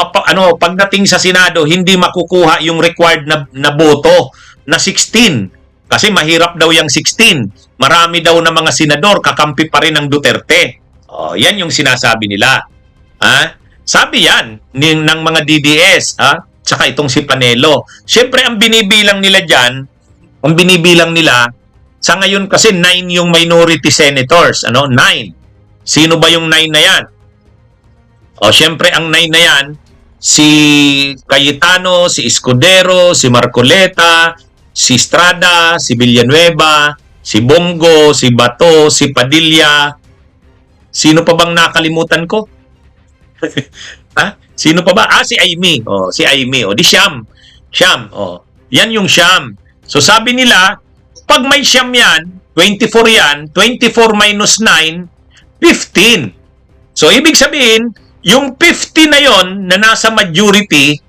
pagdating sa Senado, hindi makukuha yung required na boto na 16. Kasi mahirap daw yung 16. Marami daw na mga senador, kakampi pa rin ng Duterte. Oh, yan yung sinasabi nila. Ha? Sabi yan ng mga DDS, ha? Tsaka itong si Panelo. Siyempre, ang binibilang nila dyan, sa ngayon kasi 9 yung minority senators. 9. Sino ba yung 9 na yan? O, siyempre, ang 9 na yan, si Cayetano, si Escudero, si Marcoleta, si Estrada, si Villanueva, si Bongo, si Bato, si Padilla. Sino pa bang nakalimutan ko? Ha? Sino pa ba? Si Aimee. O, si Aimee. O, di Siyam. Siyam. O, yan yung Siyam. So, sabi nila, pag may Siyam yan, 24 yan, 24 minus 9, 15. So, ibig sabihin, yung 50 na yon na nasa majority,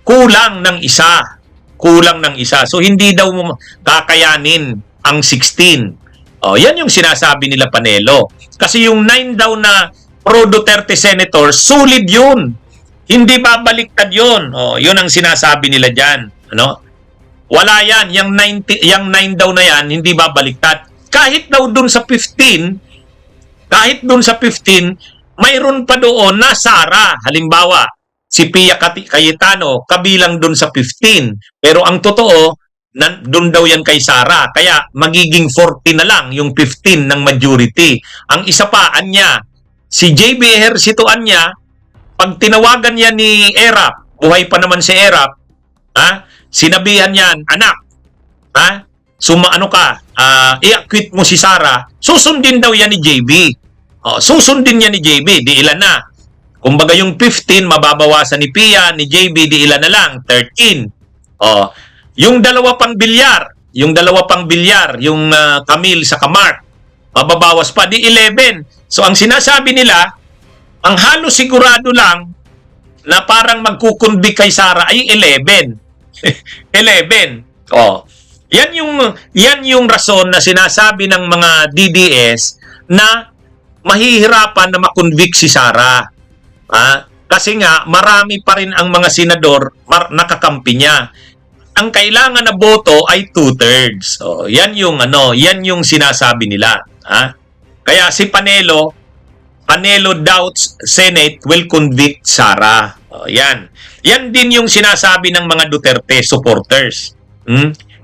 kulang ng isa. Kulang ng isa. So, hindi daw kakayanin ang 16. Oh, yan yung sinasabi nila Panelo. Kasi yung 9 daw na pro-Duterte senator, solid yun. Hindi babaliktad yun. Oh, yun ang sinasabi nila dyan. Wala yan. Yung 9 daw na yan, hindi babaliktad. Kahit daw dun sa 15, mayroon pa doon na Sara. Halimbawa, si Pia Cayetano, kabilang doon sa 15. Pero ang totoo, doon daw yan kay Sara. Kaya magiging 40 na lang yung 15 ng majority. Ang isa pa, Anya, si JB Ejercito Anya, pag tinawagan niya ni Erap, buhay pa naman si Erap, sinabihan niyan, anak, i-acquit mo si Sara, susundin daw yan ni JB. Susundin niya ni JB, di ilan na. Kumbaga yung 15, mababawasan ni Pia, ni JB, di ilan na lang, 13. Yung dalawa pang bilyar, yung Camille sa Mark, mababawas pa, di 11. So ang sinasabi nila, ang halos sigurado lang na parang magkukunbi kay Sara ay 11. 11. Yan yung rason na sinasabi ng mga DDS na mahihirapan na makonvict si Sara. Kasi nga marami pa rin ang mga senador nakakampi niya. Ang kailangan na boto ay 2/3. Yan yung sinasabi nila. Kaya si Panelo doubts Senate will convict Sara. Yan din yung sinasabi ng mga Duterte supporters.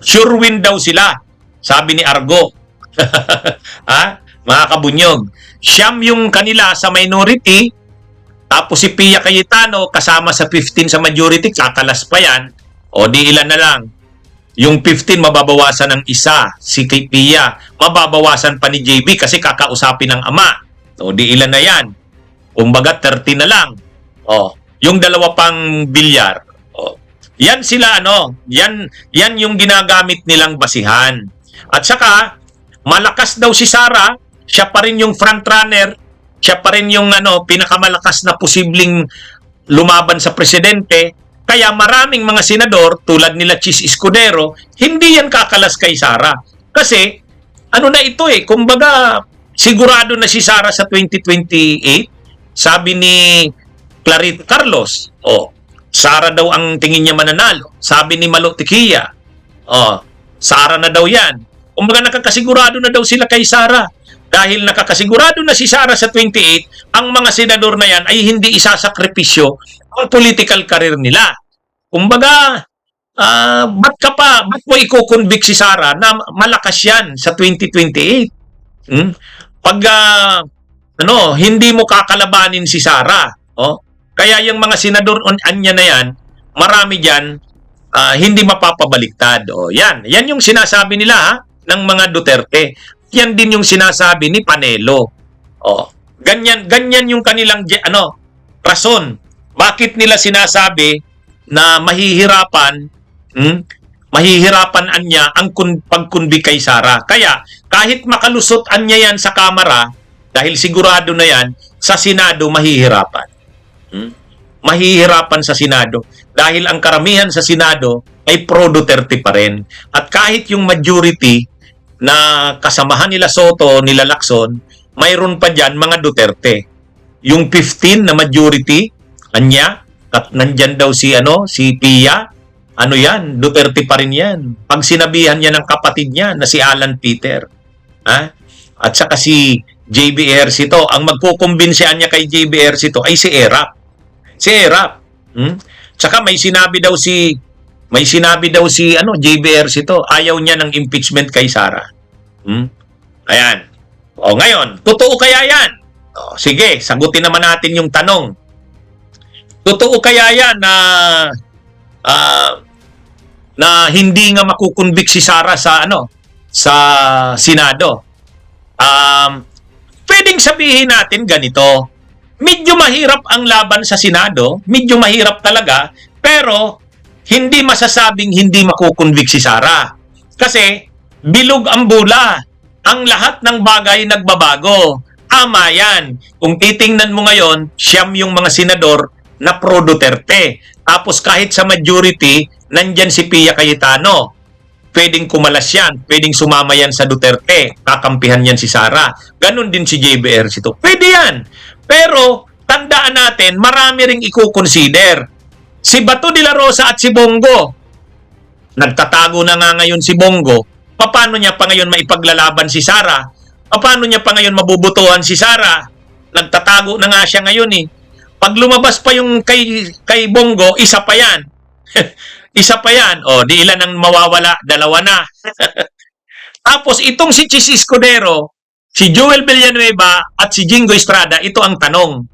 Sure win daw sila, sabi ni Argo. Mga kabunyog. Siyam yung kanila sa minority, tapos si Pia Cayetano kasama sa 15 sa majority, kakalas pa yan. O di ilan na lang. Yung 15 mababawasan ng isa, si Pia. Mababawasan pa ni JB kasi kakausapin ng ama. O di ilan na yan. Kumbaga 30 na lang. Yung dalawa pang bilyar. Yan sila yan yung ginagamit nilang basihan. At saka malakas daw si Sara, siya pa rin yung front runner, siya pa rin yung pinakamalakas na posibleng lumaban sa presidente. Kaya maraming mga senador tulad nila Chis Escudero, hindi yan kakalas kay Sara. Kasi na ito kumbaga sigurado na si Sara sa 2028. Sabi ni Clarita Carlos, Sara daw ang tingin niya mananalo. Sabi ni Malo Tiquia, Sara na daw yan. Kumbaga nakakasigurado na daw sila kay Sara. Dahil nakakasigurado na si Sara sa 28, ang mga senador na yan ay hindi isasakripisyo ang political career nila. Kumbaga, ba't mo iko-convict si Sara na malakas yan sa 2028? Pag hindi mo kakalabanin si Sara, kaya yung mga senador anya na yan, marami diyan hindi mapapabaliktad. Yan yung sinasabi nila ng mga Duterte. Yan din yung sinasabi ni Panelo. Ganyan yung kanilang rason. Bakit nila sinasabi na mahihirapan anya ang pagkunbi kay Sara. Kaya kahit makalusot anya yan sa Kamara, dahil sigurado na yan, sa Senado mahihirapan. Mahihirapan sa Senado. Dahil ang karamihan sa Senado ay pro-Duterte pa rin. At kahit yung majority na kasamahan nila Soto, nila Lacson, mayroon pa dyan mga Duterte. Yung 15 na majority, anya, at nandyan daw si Pia, yan, Duterte pa rin yan. Pag sinabihan niya ng kapatid niya na si Alan Peter, at saka si JB Ejercito, ang magkukumbinsihan niya kay JB Ejercito ay si Erap. Si Erap. Tsaka may sinabi daw si JB Ejercito, ayaw niya ng impeachment kay Sara. Ayan. Ngayon, totoo kaya yan? Sige, sagutin naman natin yung tanong. Totoo kaya yan na hindi nga makukonvict si Sara sa Senado? Pwedeng sabihin natin ganito. Medyo mahirap ang laban sa Senado, medyo mahirap talaga, pero hindi masasabing hindi makukonvict si Sara. Kasi bilog ang bula. Ang lahat ng bagay nagbabago. Tama yan. Kung titingnan mo ngayon, siyam yung mga senador na pro-Duterte. Tapos kahit sa majority, nandyan si Pia Cayetano. Pwedeng kumalas yan. Pwedeng sumama yan sa Duterte. Kakampihan yan si Sara. Ganon din si JB Ejercito. Pwede yan. Pero, tandaan natin, marami ring i-consider. Si Bato de la Rosa at si Bongo. Nagtatago na nga ngayon si Bongo. Paano niya pa ngayon maipaglalaban si Sara? Paano niya pa ngayon mabubutuhan si Sara? Nagtatago na nga siya ngayon eh. Pag lumabas pa yung kay Bongo, isa pa yan. Isa pa yan. Di ilan ang mawawala? Dalawa na. Tapos itong si Chis Escudero, si Joel Villanueva at si Jingo Estrada, ito ang tanong.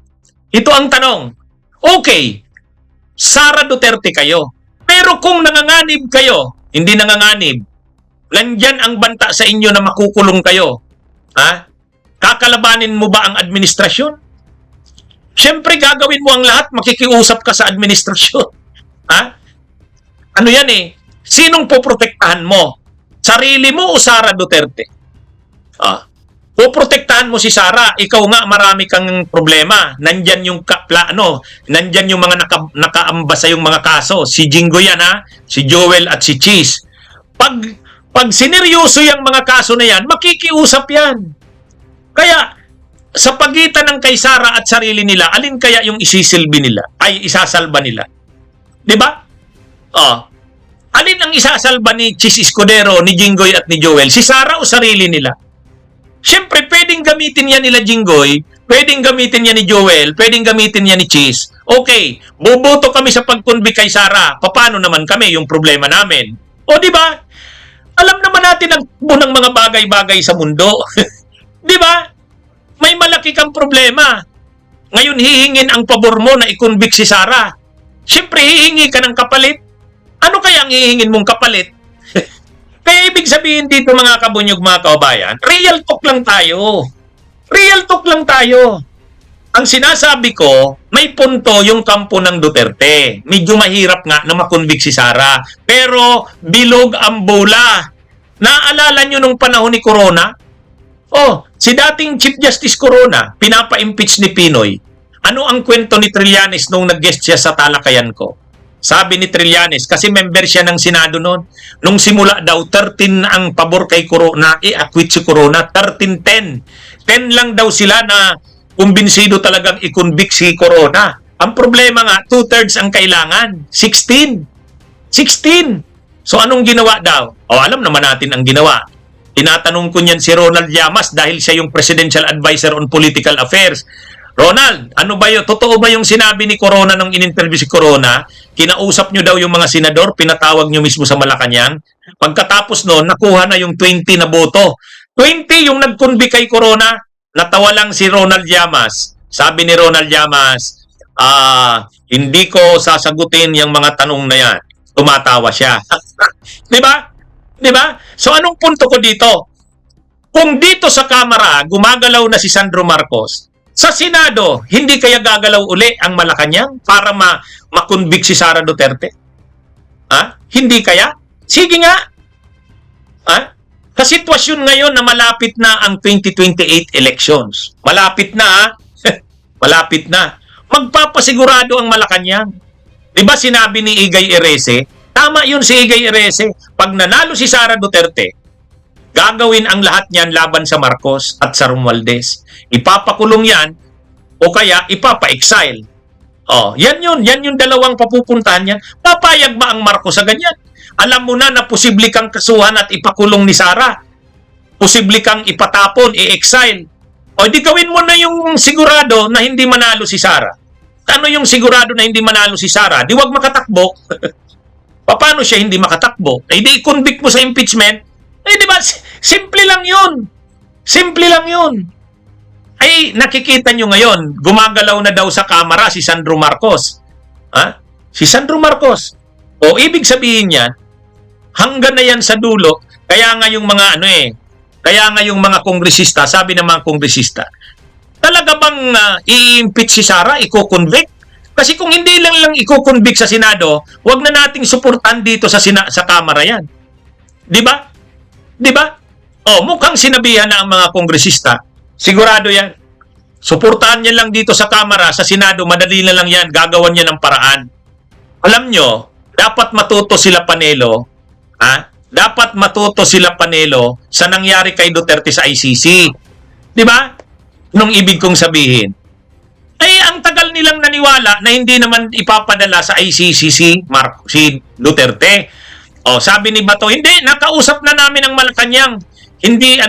Ito ang tanong. Okay, Sara Duterte kayo. Pero kung nanganganib kayo, hindi nanganganib, nandyan ang banta sa inyo na makukulong kayo. Kakalabanin mo ba ang administrasyon? Siyempre, gagawin mo ang lahat, makikiusap ka sa administrasyon. Ano yan eh? Sinong poprotektahan mo? Sarili mo o Sara Duterte? Poprotektahan mo si Sara, ikaw nga marami kang problema. Nandyan yung nandyan yung mga nakaambasa yung mga kaso. Si Jingo yan si Joel at si Cheese. Pag sineryoso yung mga kaso na yan, makikiusap yan. Kaya, sa pagitan ng kay Sara at sarili nila, alin kaya yung isisilbi nila? Ay, isasalba nila? Diba? Alin ang isasalba ni Chis Escudero, ni Jinggoy at ni Joel? Si Sara o sarili nila? Siyempre, pwedeng gamitin yan nila Jinggoy, pwedeng gamitin yan ni Joel, pwedeng gamitin yan ni Chis. Okay, buboto kami sa pagkunbi kay Sara. Paano naman kami yung problema namin? Di ba? Alam naman natin ang ng mga bagay-bagay sa mundo. Di ba? May malaki kang problema. Ngayon hihingin ang pabor mo na i-convict si Sara. Siyempre, hihingi ka ng kapalit. Ano kaya ang hihingin mong kapalit? Kaya ibig sabihin dito mga kabunyog, mga kababayan, real talk lang tayo. Real talk lang tayo. Ang sinasabi ko, may punto yung kampo ng Duterte. Medyo mahirap nga na makonvict si Sara. Pero bilog ang bola. Naaalala nyo nung panahon ni Corona? Si dating Chief Justice Corona, pinapa-impeach ni Pinoy. Ano ang kwento ni Trillanes nung nag-guest siya sa talakayan ko? Sabi ni Trillanes, kasi member siya ng Senado noon, nung simula daw, 13 na ang pabor kay Corona, acquit si Corona, 13-10. 10 lang daw sila na kumbinsido talagang i-convict si Corona. Ang problema nga, 2/3 ang kailangan. 16. So anong ginawa daw? O alam naman natin ang ginawa. Tinatanong ko niyan si Ronald Llamas dahil siya yung Presidential Advisor on Political Affairs. Ronald, ano ba yun? Totoo ba yung sinabi ni Corona nung in-interview si Corona? Kinausap nyo daw yung mga senador, pinatawag nyo mismo sa Malacanang. Pagkatapos noon, nakuha na yung 20 na boto. 20 yung nag-convict kay Corona, natawa lang si Ronald Llamas. Sabi ni Ronald Llamas, hindi ko sasagutin yung mga tanong na yan. Tumatawa siya. Di ba? Di ba? So anong punto ko dito? Kung dito sa Kamara, gumagalaw na si Sandro Marcos, sa Senado, hindi kaya gagalaw uli ang Malacanang para makonvict si Sara Duterte? Ha? Hindi kaya? Sige nga. Ha? Sa sitwasyon ngayon na malapit na ang 2028 elections. Malapit na, ha? Malapit na. Magpapasigurado ang Malacanang. Diba sinabi ni Igay Erese? Tama yun si Igay Erese. Pag nanalo si Sara Duterte, gagawin ang lahat niyan laban sa Marcos at sa Romualdez. Ipapakulong yan o kaya ipapa-exile. Oh, yan yun dalawang papupuntahan yan. Papayag ba ang Marcos sa ganyan? Alam mo na posible kang kasuhan at ipakulong ni Sara. Posible kang ipatapon, i-exile. O di gawin mo na yung sigurado na hindi manalo si Sara. Ano yung sigurado na hindi manalo si Sara? Di wag makatakbo. Paano siya hindi makatakbo? Eh di convict mo sa impeachment. Eh di ba? Simple lang yun. Simple lang yun. Ay nakikita nyo ngayon, gumagalaw na daw sa Kamara si Sandro Marcos. Ha? Si Sandro Marcos. O ibig sabihin niya, hanggang na yan sa dulo, kaya nga yung mga kaya nga yung mga kongresista, sabi ng mga kongresista, talaga bang i-impeach si Sara, i-convict? Kasi kung hindi lang i-convict sa Senado, wag na nating suportahan dito sa Kamara yan. Di ba? Di ba? Oh, mukhang sinabihan na ang mga kongresista. Sigurado yan. Suportahan niya lang dito sa Kamara, sa Senado, madali na lang yan. Gagawan niya ng paraan. Alam nyo, dapat matuto sila Panelo, dapat matuto sila Panelo sa nangyari kay Duterte sa ICC. Di ba? Nung ibig kong sabihin. Ay, ang tagal nilang naniwala na hindi naman ipapadala sa ICC si Duterte. Oh, sabi ni Bato, hindi, nakausap na namin ang Malacanang. Hindi,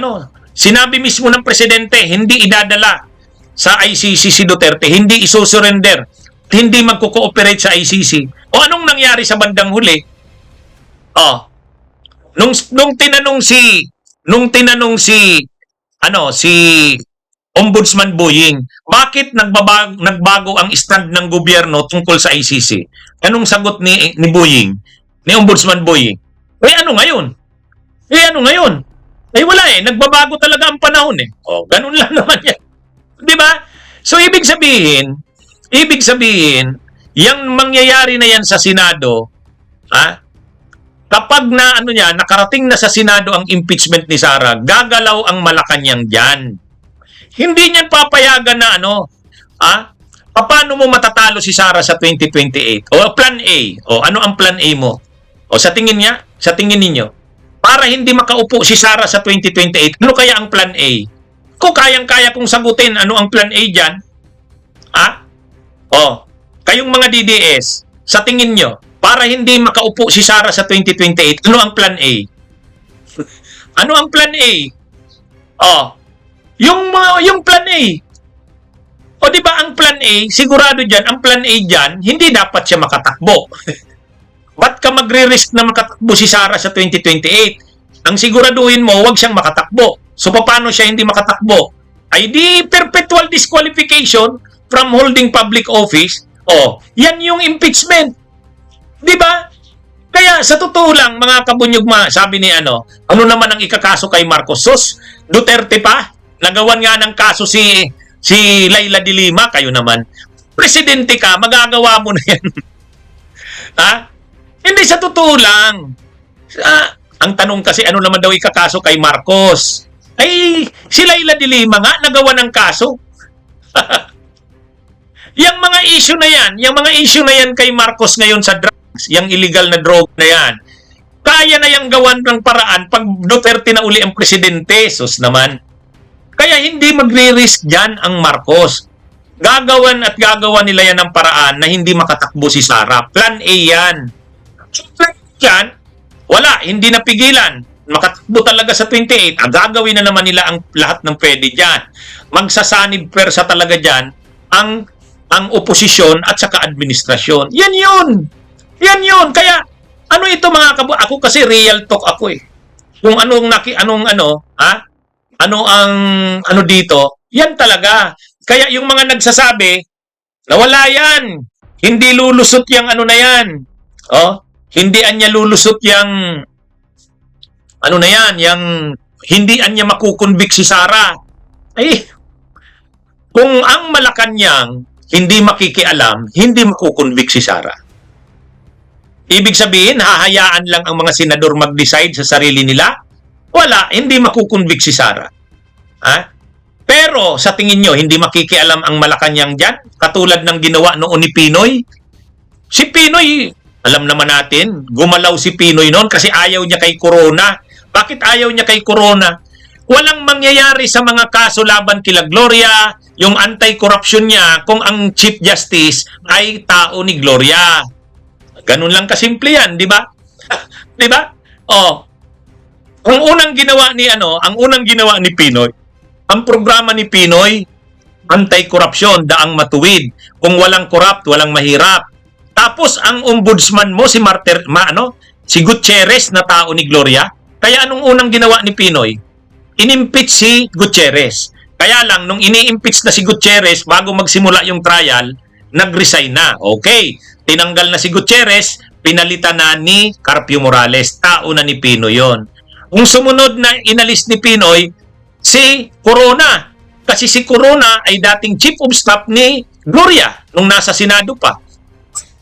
sinabi mismo ng presidente, hindi idadala sa ICC si Duterte, hindi isusurrender, hindi magko-cooperate sa ICC. O anong nangyari sa bandang huli? Oh, nung tinanong si Ombudsman Boying, bakit nagbago ang stand ng gobyerno tungkol sa ICC? Anong sagot ni Boying? Ni Ombudsman Boying? Ano ngayon? Wala nagbabago talaga ang panahon O, ganun lang naman yan. 'Di ba? So ibig sabihin, yung mangyayari na yan sa Senado, kapag nakarating na sa Senado ang impeachment ni Sara, gagalaw ang Malacanang diyan. Hindi niyan papayagan na paano mo matatalo si Sara sa 2028? O plan A. O ano ang plan A mo? O sa tingin ninyo, para hindi makaupo si Sara sa 2028, ano kaya ang plan A? Kung kayang-kaya kong sagutin, ano ang plan A dyan? O, kayong mga DDS, sa tingin nyo, para hindi makaupo si Sara sa 2028, ano ang plan A? Ano ang plan A? O, yung plan A. O di ba ang plan A, sigurado dyan, ang plan A dyan, hindi dapat siya makatakbo. Ba't ka magre-risk na makatakbo si Sara sa 2028? Ang siguraduhin mo, huwag siyang makatakbo. So, paano siya hindi makatakbo? Ay di perpetual disqualification from holding public office. O, yan yung impeachment. Di ba? Kaya, sa totoo lang, mga kabunyugma, sabi ni ano naman ang ikakaso kay Marcos? Sus, Duterte pa? Nagawan nga ng kaso si Laila de Lima, kayo naman. Presidente ka, magagawa mo na yan. Hindi, sa totoo lang. Ang tanong kasi, ano naman daw ikakaso kay Marcos? Ay, si Laila de Lima nga, nagawa ng kaso. Yung mga issue na yan kay Marcos ngayon sa drugs, yung illegal na drug na yan, kaya na yung gawan ng paraan pag Duterte na uli ang presidente. Sus naman. Kaya hindi magre-risk dyan ang Marcos. Gagawan nila yan ng paraan na hindi makatakbo si Sara. Plan A yan. So, plan yan, Wala, hindi napigilan. Makatakbo talaga sa 28. Ang gagawin na naman nila ang lahat ng pwede dyan. Magsasanib persa talaga dyan ang oposisyon at saka administrasyon. Yan yun. Yan yun. Kaya, ano ito mga kabu... Ako kasi real talk ako eh. Kung ano ang dito, yan talaga. Kaya yung mga nagsasabi, na wala yan. Hindi lulusot yung ano na yan. Oh, hindi anya lulusot yung ano na yan, yung hindi anya makukonvict si Sara. Ay, kung ang Malacanang hindi makikialam, hindi makukonvict si Sara. Ibig sabihin, hahayaan lang ang mga senador mag-decide sa sarili nila? Wala, hindi makukonvict si Sara. Ha? Pero sa tingin nyo, hindi makikialam ang Malacanang dyan? Katulad ng ginawa noon ni Pinoy? Si Pinoy, alam naman natin, gumalaw si Pinoy noon kasi ayaw niya kay Corona. Bakit ayaw niya kay Corona? Walang mangyayari sa mga kaso laban kila Gloria, yung anti-corruption niya, kung ang Chief Justice ay tao ni Gloria. Ganun lang kasimple yan, di ba? Di ba? Oh. Ang unang ginawa ni Pinoy, ang programa ni Pinoy, anti-corruption, daang matuwid. Kung walang corrupt, walang mahirap. Tapos ang ombudsman mo si si Gutierrez na tao ni Gloria. Kaya anong unang ginawa ni Pinoy? Inimpeach si Gutierrez. Kaya lang nung ini-impeach na si Gutierrez bago magsimula yung trial, nag-resign na. Okay, tinanggal na si Gutierrez, pinalitan na ni Carpio Morales. Tao na ni Pinoy yon. Ang sumunod na inalis ni Pinoy, si Corona. Kasi si Corona ay dating chief of staff ni Gloria nung nasa Senado pa.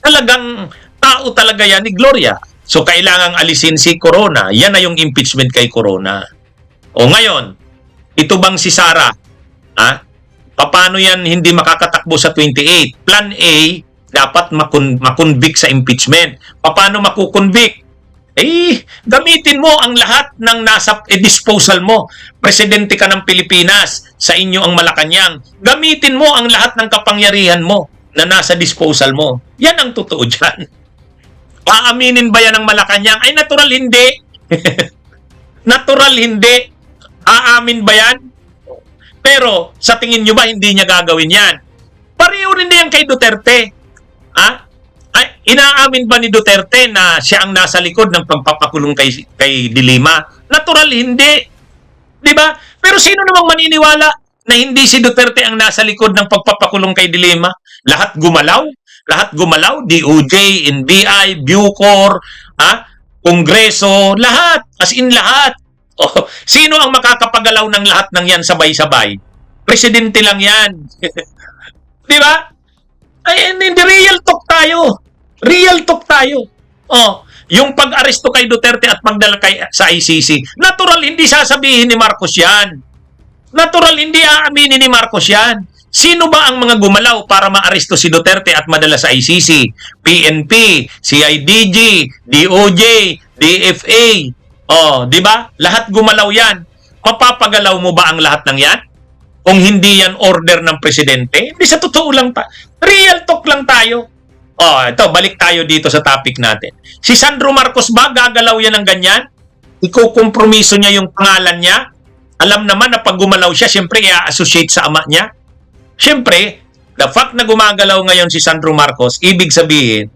Talagang tao talaga yan ni Gloria. So, kailangang alisin si Corona. Yan na yung impeachment kay Corona. O ngayon, ito bang si Sara? Ha? Paano yan hindi makakatakbo sa 28? Plan A, dapat makonvict sa impeachment. Paano makukonvict? Gamitin mo ang lahat ng nasa disposal mo. Presidente ka ng Pilipinas, sa inyo ang Malacanang. Gamitin mo ang lahat ng kapangyarihan mo na nasa disposal mo. Yan ang totoo dyan. Aaminin ba yan ng Malacanang? Ay, natural hindi. Natural hindi. Aamin ba yan? Pero, sa tingin nyo ba, hindi niya gagawin yan? Pareho rin yan kay Duterte. Ay, inaamin ba ni Duterte na siya ang nasa likod ng pagpapakulong kay Dilima? Natural hindi. Diba? Pero sino namang maniniwala na hindi si Duterte ang nasa likod ng pagpapakulong kay Dilima? Lahat gumalaw? Lahat gumalaw, DOJ, NBI, Bucor, Kongreso, lahat, as in lahat. Oh, sino ang makakapagalaw ng lahat ng yan sabay-sabay? Presidente lang yan. Di ba? Ay, hindi, real talk tayo. Real talk tayo. Oh, yung pag-aresto kay Duterte at pagdala sa ICC, natural hindi sasabihin ni Marcos yan. Natural hindi aaminin ni Marcos yan. Sino ba ang mga gumalaw para maaresto si Duterte at madala sa ICC? PNP, CIDG, DOJ, DFA. Oh, di ba? Lahat gumalaw yan. Mapapagalaw mo ba ang lahat ng yan? Kung hindi yan order ng presidente? Hindi, sa totoo lang real talk lang tayo. Oh, ito, balik tayo dito sa topic natin. Si Sandro Marcos ba gagalaw yan ng ganyan? Ikukompromiso niya yung pangalan niya? Alam naman na pag gumalaw siya, siyempre i-associate sa ama niya. Siyempre, the fact na gumagalaw ngayon si Sandro Marcos, ibig sabihin,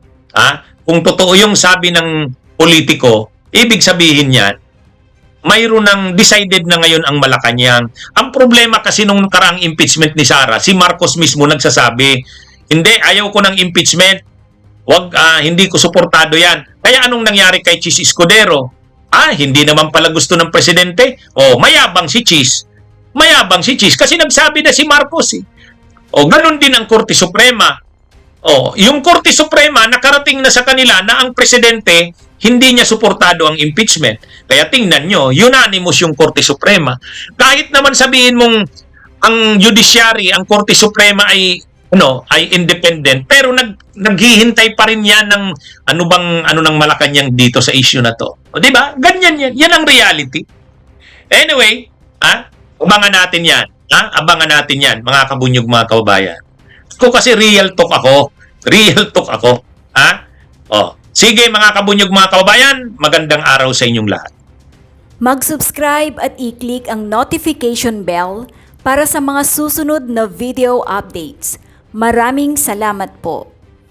kung totoo yung sabi ng politiko, ibig sabihin yan, mayroon ng decided na ngayon ang Malacanang. Ang problema kasi nung nakaraang impeachment ni Sara, si Marcos mismo nagsasabi, hindi, ayaw ko ng impeachment. Hindi ko suportado yan. Kaya anong nangyari kay Chis Escudero? Hindi naman pala gusto ng presidente. Mayabang si Chis. Mayabang si Chis kasi nagsabi na si Marcos eh. Ganun din ang Korte Suprema. Yung Korte Suprema nakarating na sa kanila na ang presidente hindi niya suportado ang impeachment. Kaya tingnan nyo, unanimous yung Korte Suprema. Kahit naman sabihin mong ang judiciary, ang Korte Suprema ay independent, pero naghihintay pa rin yan ng ng Malacanang dito sa issue na to. Di ba? Ganyan yan. Yan ang reality. Anyway, abangan natin yan. Abangan natin yan, mga kabunyog, mga kababayan. Ako kasi real talk ako. Real talk ako. Sige mga kabunyog, mga kababayan, magandang araw sa inyong lahat. Mag-subscribe at i-click ang notification bell para sa mga susunod na video updates. Maraming salamat po.